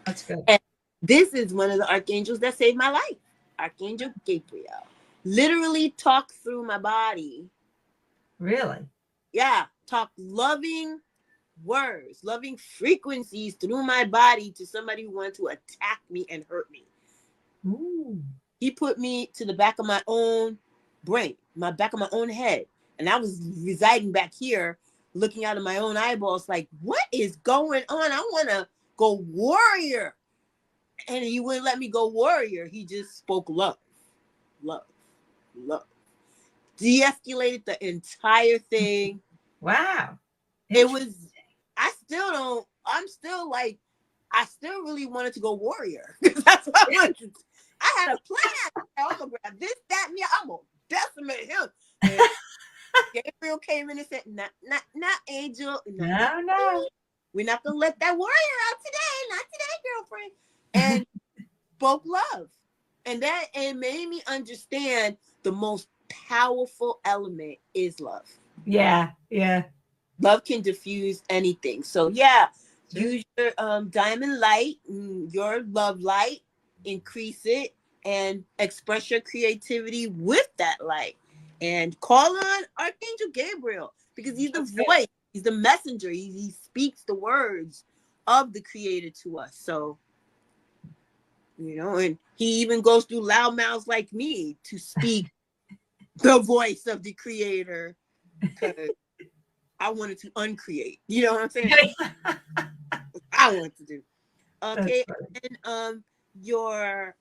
That's good. And this is one of the archangels that saved my life. Archangel Gabriel. Literally talk through my body. Really? Yeah. Talk loving words, loving frequencies through my body to somebody who wanted to attack me and hurt me. Ooh. He put me to the back of my own brain, my back of my own head. And I was residing back here, looking out of my own eyeballs, like, what is going on? I want to go warrior. And he wouldn't let me go warrior. He just spoke love, love, love. De-escalated the entire thing. Wow. It was, I still really wanted to go warrior. That's what I wanted to do. I had a plan. I'm gonna grab this, that, and I'm gonna decimate him. And Gabriel came in and said, "Not Angel. No. We're not gonna let that warrior out today. Not today, girlfriend." And spoke love, and that made me understand the most powerful element is love. Yeah. Love can diffuse anything. So use your diamond light, your love light. Increase it and express your creativity with that light, and call on Archangel Gabriel because he's the voice, he's the messenger, he speaks the words of the creator to us. So and he even goes through loud mouths like me to speak the voice of the creator because I wanted to uncreate. You know what I'm saying? I want to do. Okay, and your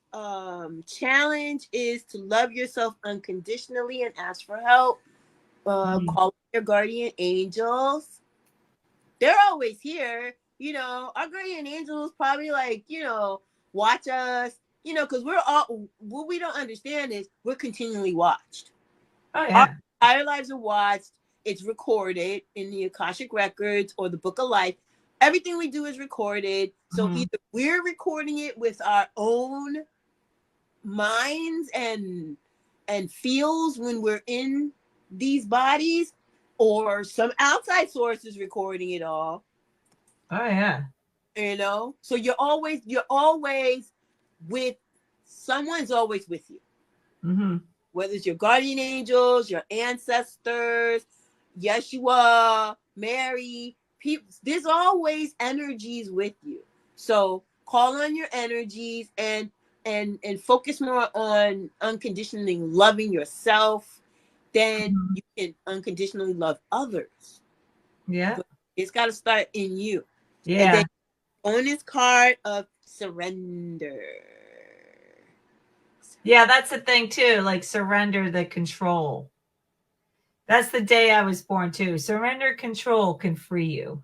challenge is to love yourself unconditionally and ask for help. Call your guardian angels. They're always here. Our guardian angels probably watch us. Because we're all, what we don't understand is we're continually watched. Oh yeah. Our lives are watched. It's recorded in the Akashic records or the Book of Life. everything we do is recorded. So Mhm. either we're recording it with our own minds and feels when we're in these bodies, or some outside source is recording it all. Oh yeah. You know, so you're always with someone's always with you. Mm-hmm. Whether it's your guardian angels, your ancestors, Yeshua, Mary, people, there's always energies with you. So call on your energies and focus more on unconditionally loving yourself. Then Mhm. you can unconditionally love others. Yeah. But it's got to start in you. And then Yeah. bonus card of surrender. Yeah, that's the thing too. Like surrender the control. That's the day I was born too. Surrender control can free you.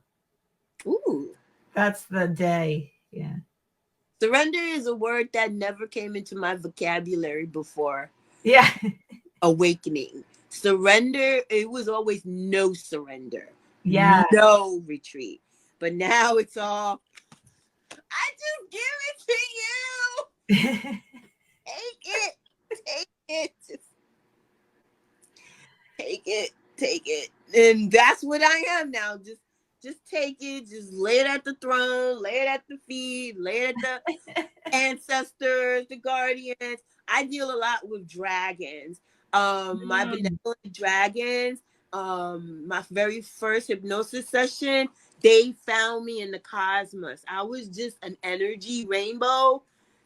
Ooh. That's the day. Yeah. Surrender is a word that never came into my vocabulary before Yeah. awakening. Surrender, it was always no surrender, Yeah. no retreat. But now it's all, I just give it to you. Take it. Take it. Just take it. Take it. And that's what I am now. Just take it. Just lay it at the throne, lay it at the feet, lay it at the ancestors, the guardians. I deal a lot with dragons. My benevolent dragons. My very first hypnosis session, they found me in the cosmos. I was just an energy rainbow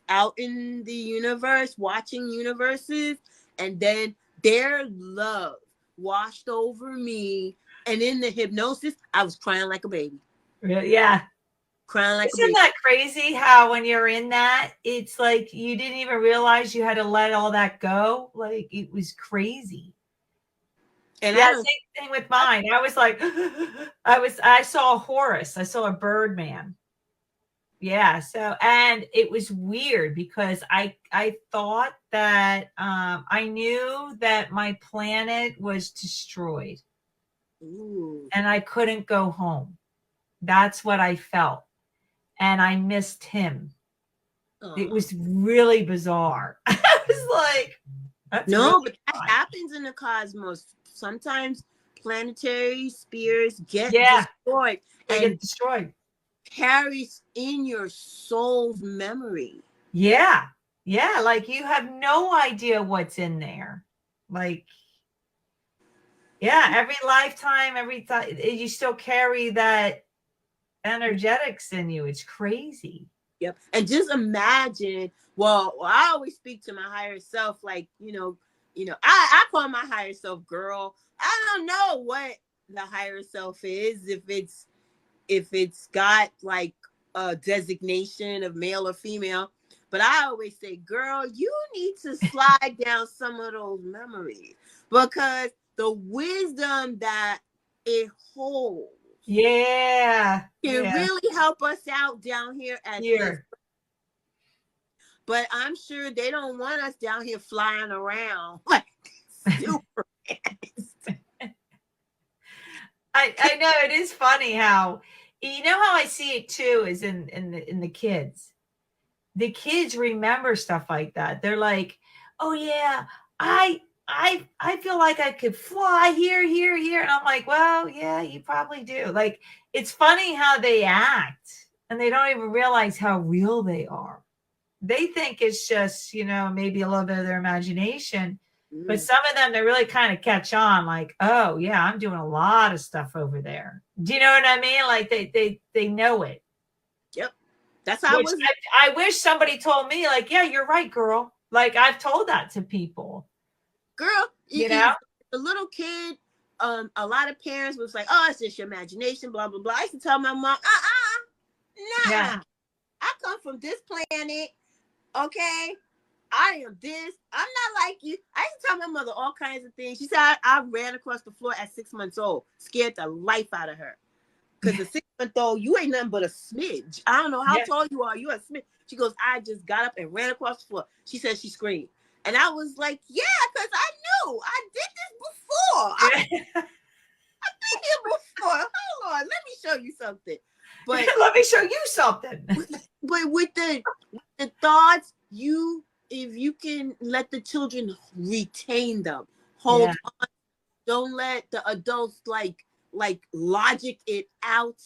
out in the universe, watching universes, and then their love washed over me. And in the hypnosis, I was crying like a baby. Yeah. Crying like a Isn't baby. that crazy how when you're in that, it's like you didn't even realize you had to let all that go? Like it was crazy. And Yeah, I don't. same thing with mine. I was like, I saw a Horus, I saw a Birdman. Yeah, so and it was weird because I thought that I knew that my planet was destroyed Ooh. and I couldn't go home. That's what I felt. And I missed him. It was really bizarre. I was like, that's No, really but that fun. happens in the cosmos. Sometimes planetary spheres get Yeah, destroyed they and get destroyed. carries in your soul's memory. Yeah. Yeah, like you have no idea what's in there. Like yeah, every lifetime, every time you still carry that energetics in you. It's crazy. Yep. And just imagine, well, I always speak to my higher self, like, I call my higher self girl. I don't know what the higher self is, if it's got like a designation of male or female. But I always say, girl, you need to slide down some of those memories, because the wisdom that it holds Yeah. can Yeah. really help us out down here at this. Here. But I'm sure they don't want us down here flying around like super. I know it is funny how you know how I see it too is in the kids. The kids remember stuff like that. They're like, "Oh yeah, I feel like I could fly here, here, here." And I'm like, "Well, yeah, you probably do." Like it's funny how they act and they don't even realize how real they are. They think it's just, maybe a little bit of their imagination. But some of them, they really kind of catch on, like, oh yeah, I'm doing a lot of stuff over there. Do you know what I mean? Like they know it. Yep. That's how I Which was. I wish somebody told me, like, yeah, you're right, girl. Like I've told that to people. Girl, You know? a little kid, a lot of parents was like, oh, it's just your imagination, blah, blah, blah. I used to tell my mom, Yeah. nah, I come from this planet, okay? I am this. I'm not like you. I used to tell my mother all kinds of things. She said I ran across the floor at 6 months old, scared the life out of her. Because the 6-month-old, you ain't nothing but a smidge. I don't know how tall you are. You a smidge. She goes, I just got up and ran across the floor. She said she screamed. And I was like, yeah, because I knew. I did this before. I've been here before. Hold on. Let me show you something. But let me show you something. but with the thoughts, if you can let the children retain them, hold on, don't let the adults like logic it out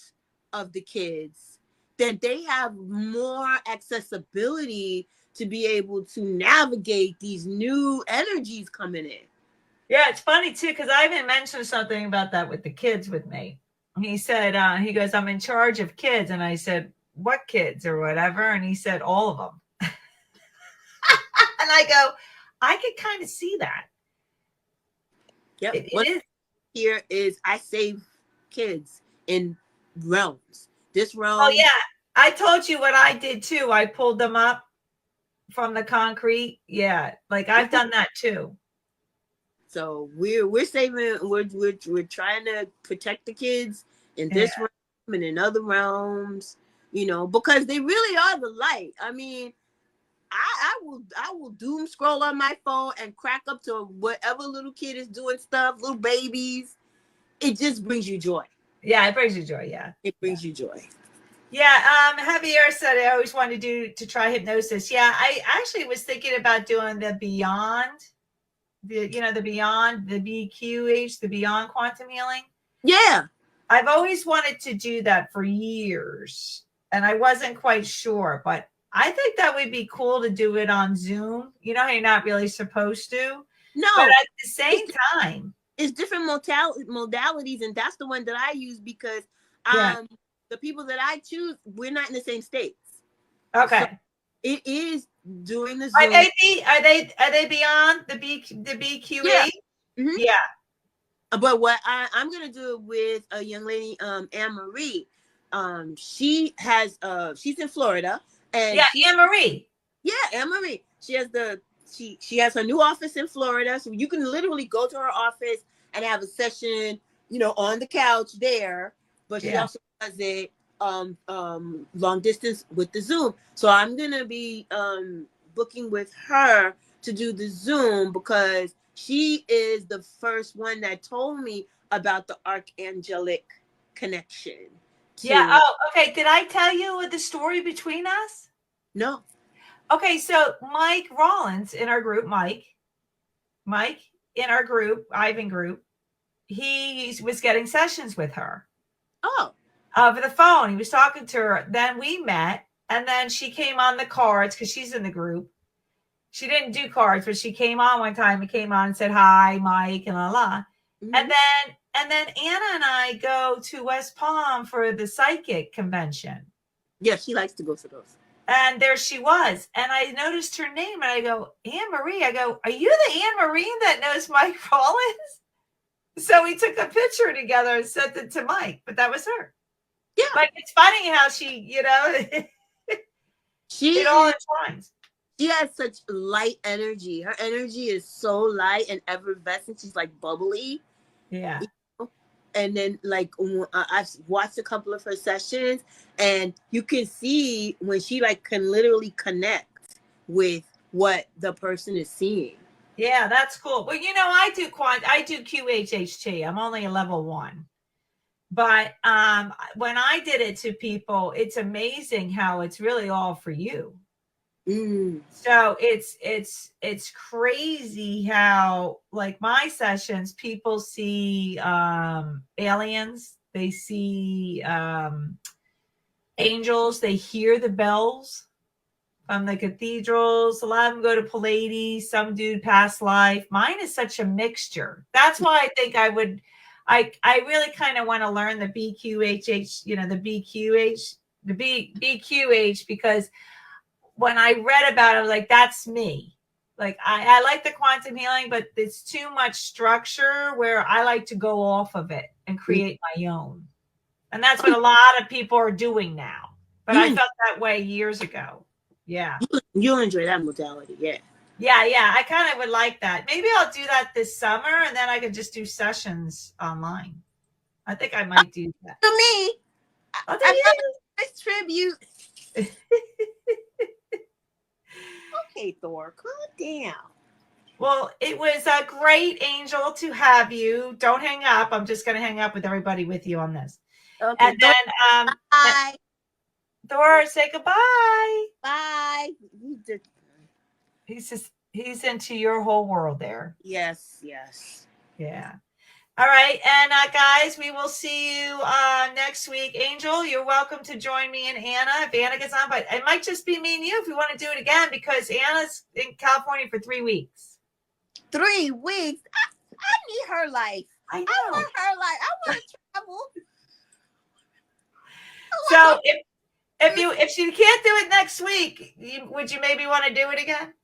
of the kids, then they have more accessibility to be able to navigate these new energies coming in. Yeah, it's funny too, because I even mentioned something about that with the kids with me. He said, he goes, I'm in charge of kids. And I said, what kids or whatever? And he said, all of them. And I go, I could kind of see that. Yep. It is. Here is I save kids in realms. This realm. Oh, yeah. I told you what I did too. I pulled them up from the concrete. Yeah. Like I've done that too. So we're saving, we're trying to protect the kids in this realm and in other realms, because they really are the light. I mean, I will doom scroll on my phone and crack up to whatever little kid is doing stuff, little babies. It just brings you joy. Yeah, it brings you joy. Yeah. It brings you joy. Yeah, Javier said I always wanted to try hypnosis. Yeah, I actually was thinking about doing the beyond. The beyond, the BQH, the beyond quantum healing. Yeah. I've always wanted to do that for years and I wasn't quite sure, but I think that would be cool to do it on Zoom. You know how you're not really supposed to? No. But at the same time. It's different modalities, and that's the one that I use because the people that I choose, we're not in the same states. Okay. So it is doing the Zoom. Are they beyond the BQA? Yeah. Mm-hmm. Yeah. But what I'm gonna do it with a young lady, Anne Marie. She's in Florida, and Anne Marie. Yeah, Anne Marie. She has her new office in Florida, so you can literally go to her office and have a session, on the couch there. But she also does it long distance with the Zoom. So I'm gonna be booking with her to do the Zoom because she is the first one that told me about the archangelic connection. Oh, okay. Did I tell you the story between us? No. Okay, so Mike Rollins in our group, Mike in our group, Ivan group, he was getting sessions with her. Oh. Over the phone. He was talking to her. Then we met, and then she came on the cards because she's in the group. She didn't do cards, but she came on one time and came on and said, hi, Mike, and la la. Mm-hmm. And then Anna and I go to West Palm for the psychic convention. Yeah, she likes to go to those. And there she was. And I noticed her name and I go, Anne Marie. I go, are you the Anne Marie that knows Mike Rollins? So we took a picture together and sent it to Mike, but that was her. Yeah. But it's funny how she, it all entwines. She has such light energy. Her energy is so light and effervescent. She's like bubbly. Yeah. And then I've watched a couple of her sessions and you can see when she can literally connect with what the person is seeing. Yeah, that's cool. Well, I do QHHT. I'm only a level 1. But when I did it to people, it's amazing how it's really all for you. Mm. So it's crazy how my sessions, people see aliens, they see angels, they hear the bells from the cathedrals. A lot of them go to Pallades, some do past life. Mine is such a mixture. That's why I think I really kind of want to learn the BQHH, the BQH, because when I read about it, I was like, that's me. I like the quantum healing, but it's too much structure where I like to go off of it and create my own. And that's what a lot of people are doing now. But I felt that way years ago. Yeah. You'll enjoy that modality. Yeah. Yeah. I kind of would like that. Maybe I'll do that this summer and then I could just do sessions online. I think I might do that. To me, I'll do this tribute. Okay, Thor, calm down. Well, it was a great, Angel, to have you. Don't hang up. I'm just going to hang up with everybody with you on this. Okay. And then Bye. Thor, say goodbye. Bye. He's into your whole world there. Yes, yes. Yeah. All right. And guys, we will see you next week. Angel, you're welcome to join me and Anna if Anna gets on, but it might just be me and you if we want to do it again because Anna's in California for 3 weeks. 3 weeks? I need her life. I know. I want her life. I want to travel. So if she can't do it next week, would you maybe want to do it again?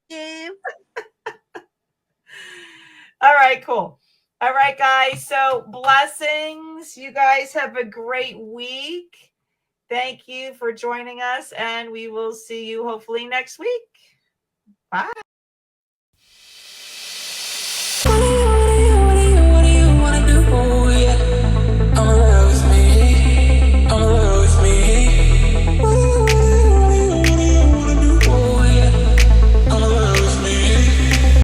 Yeah. All right, cool. All right, guys. So blessings. You guys have a great week. Thank you for joining us, and we will see you hopefully next week. Bye.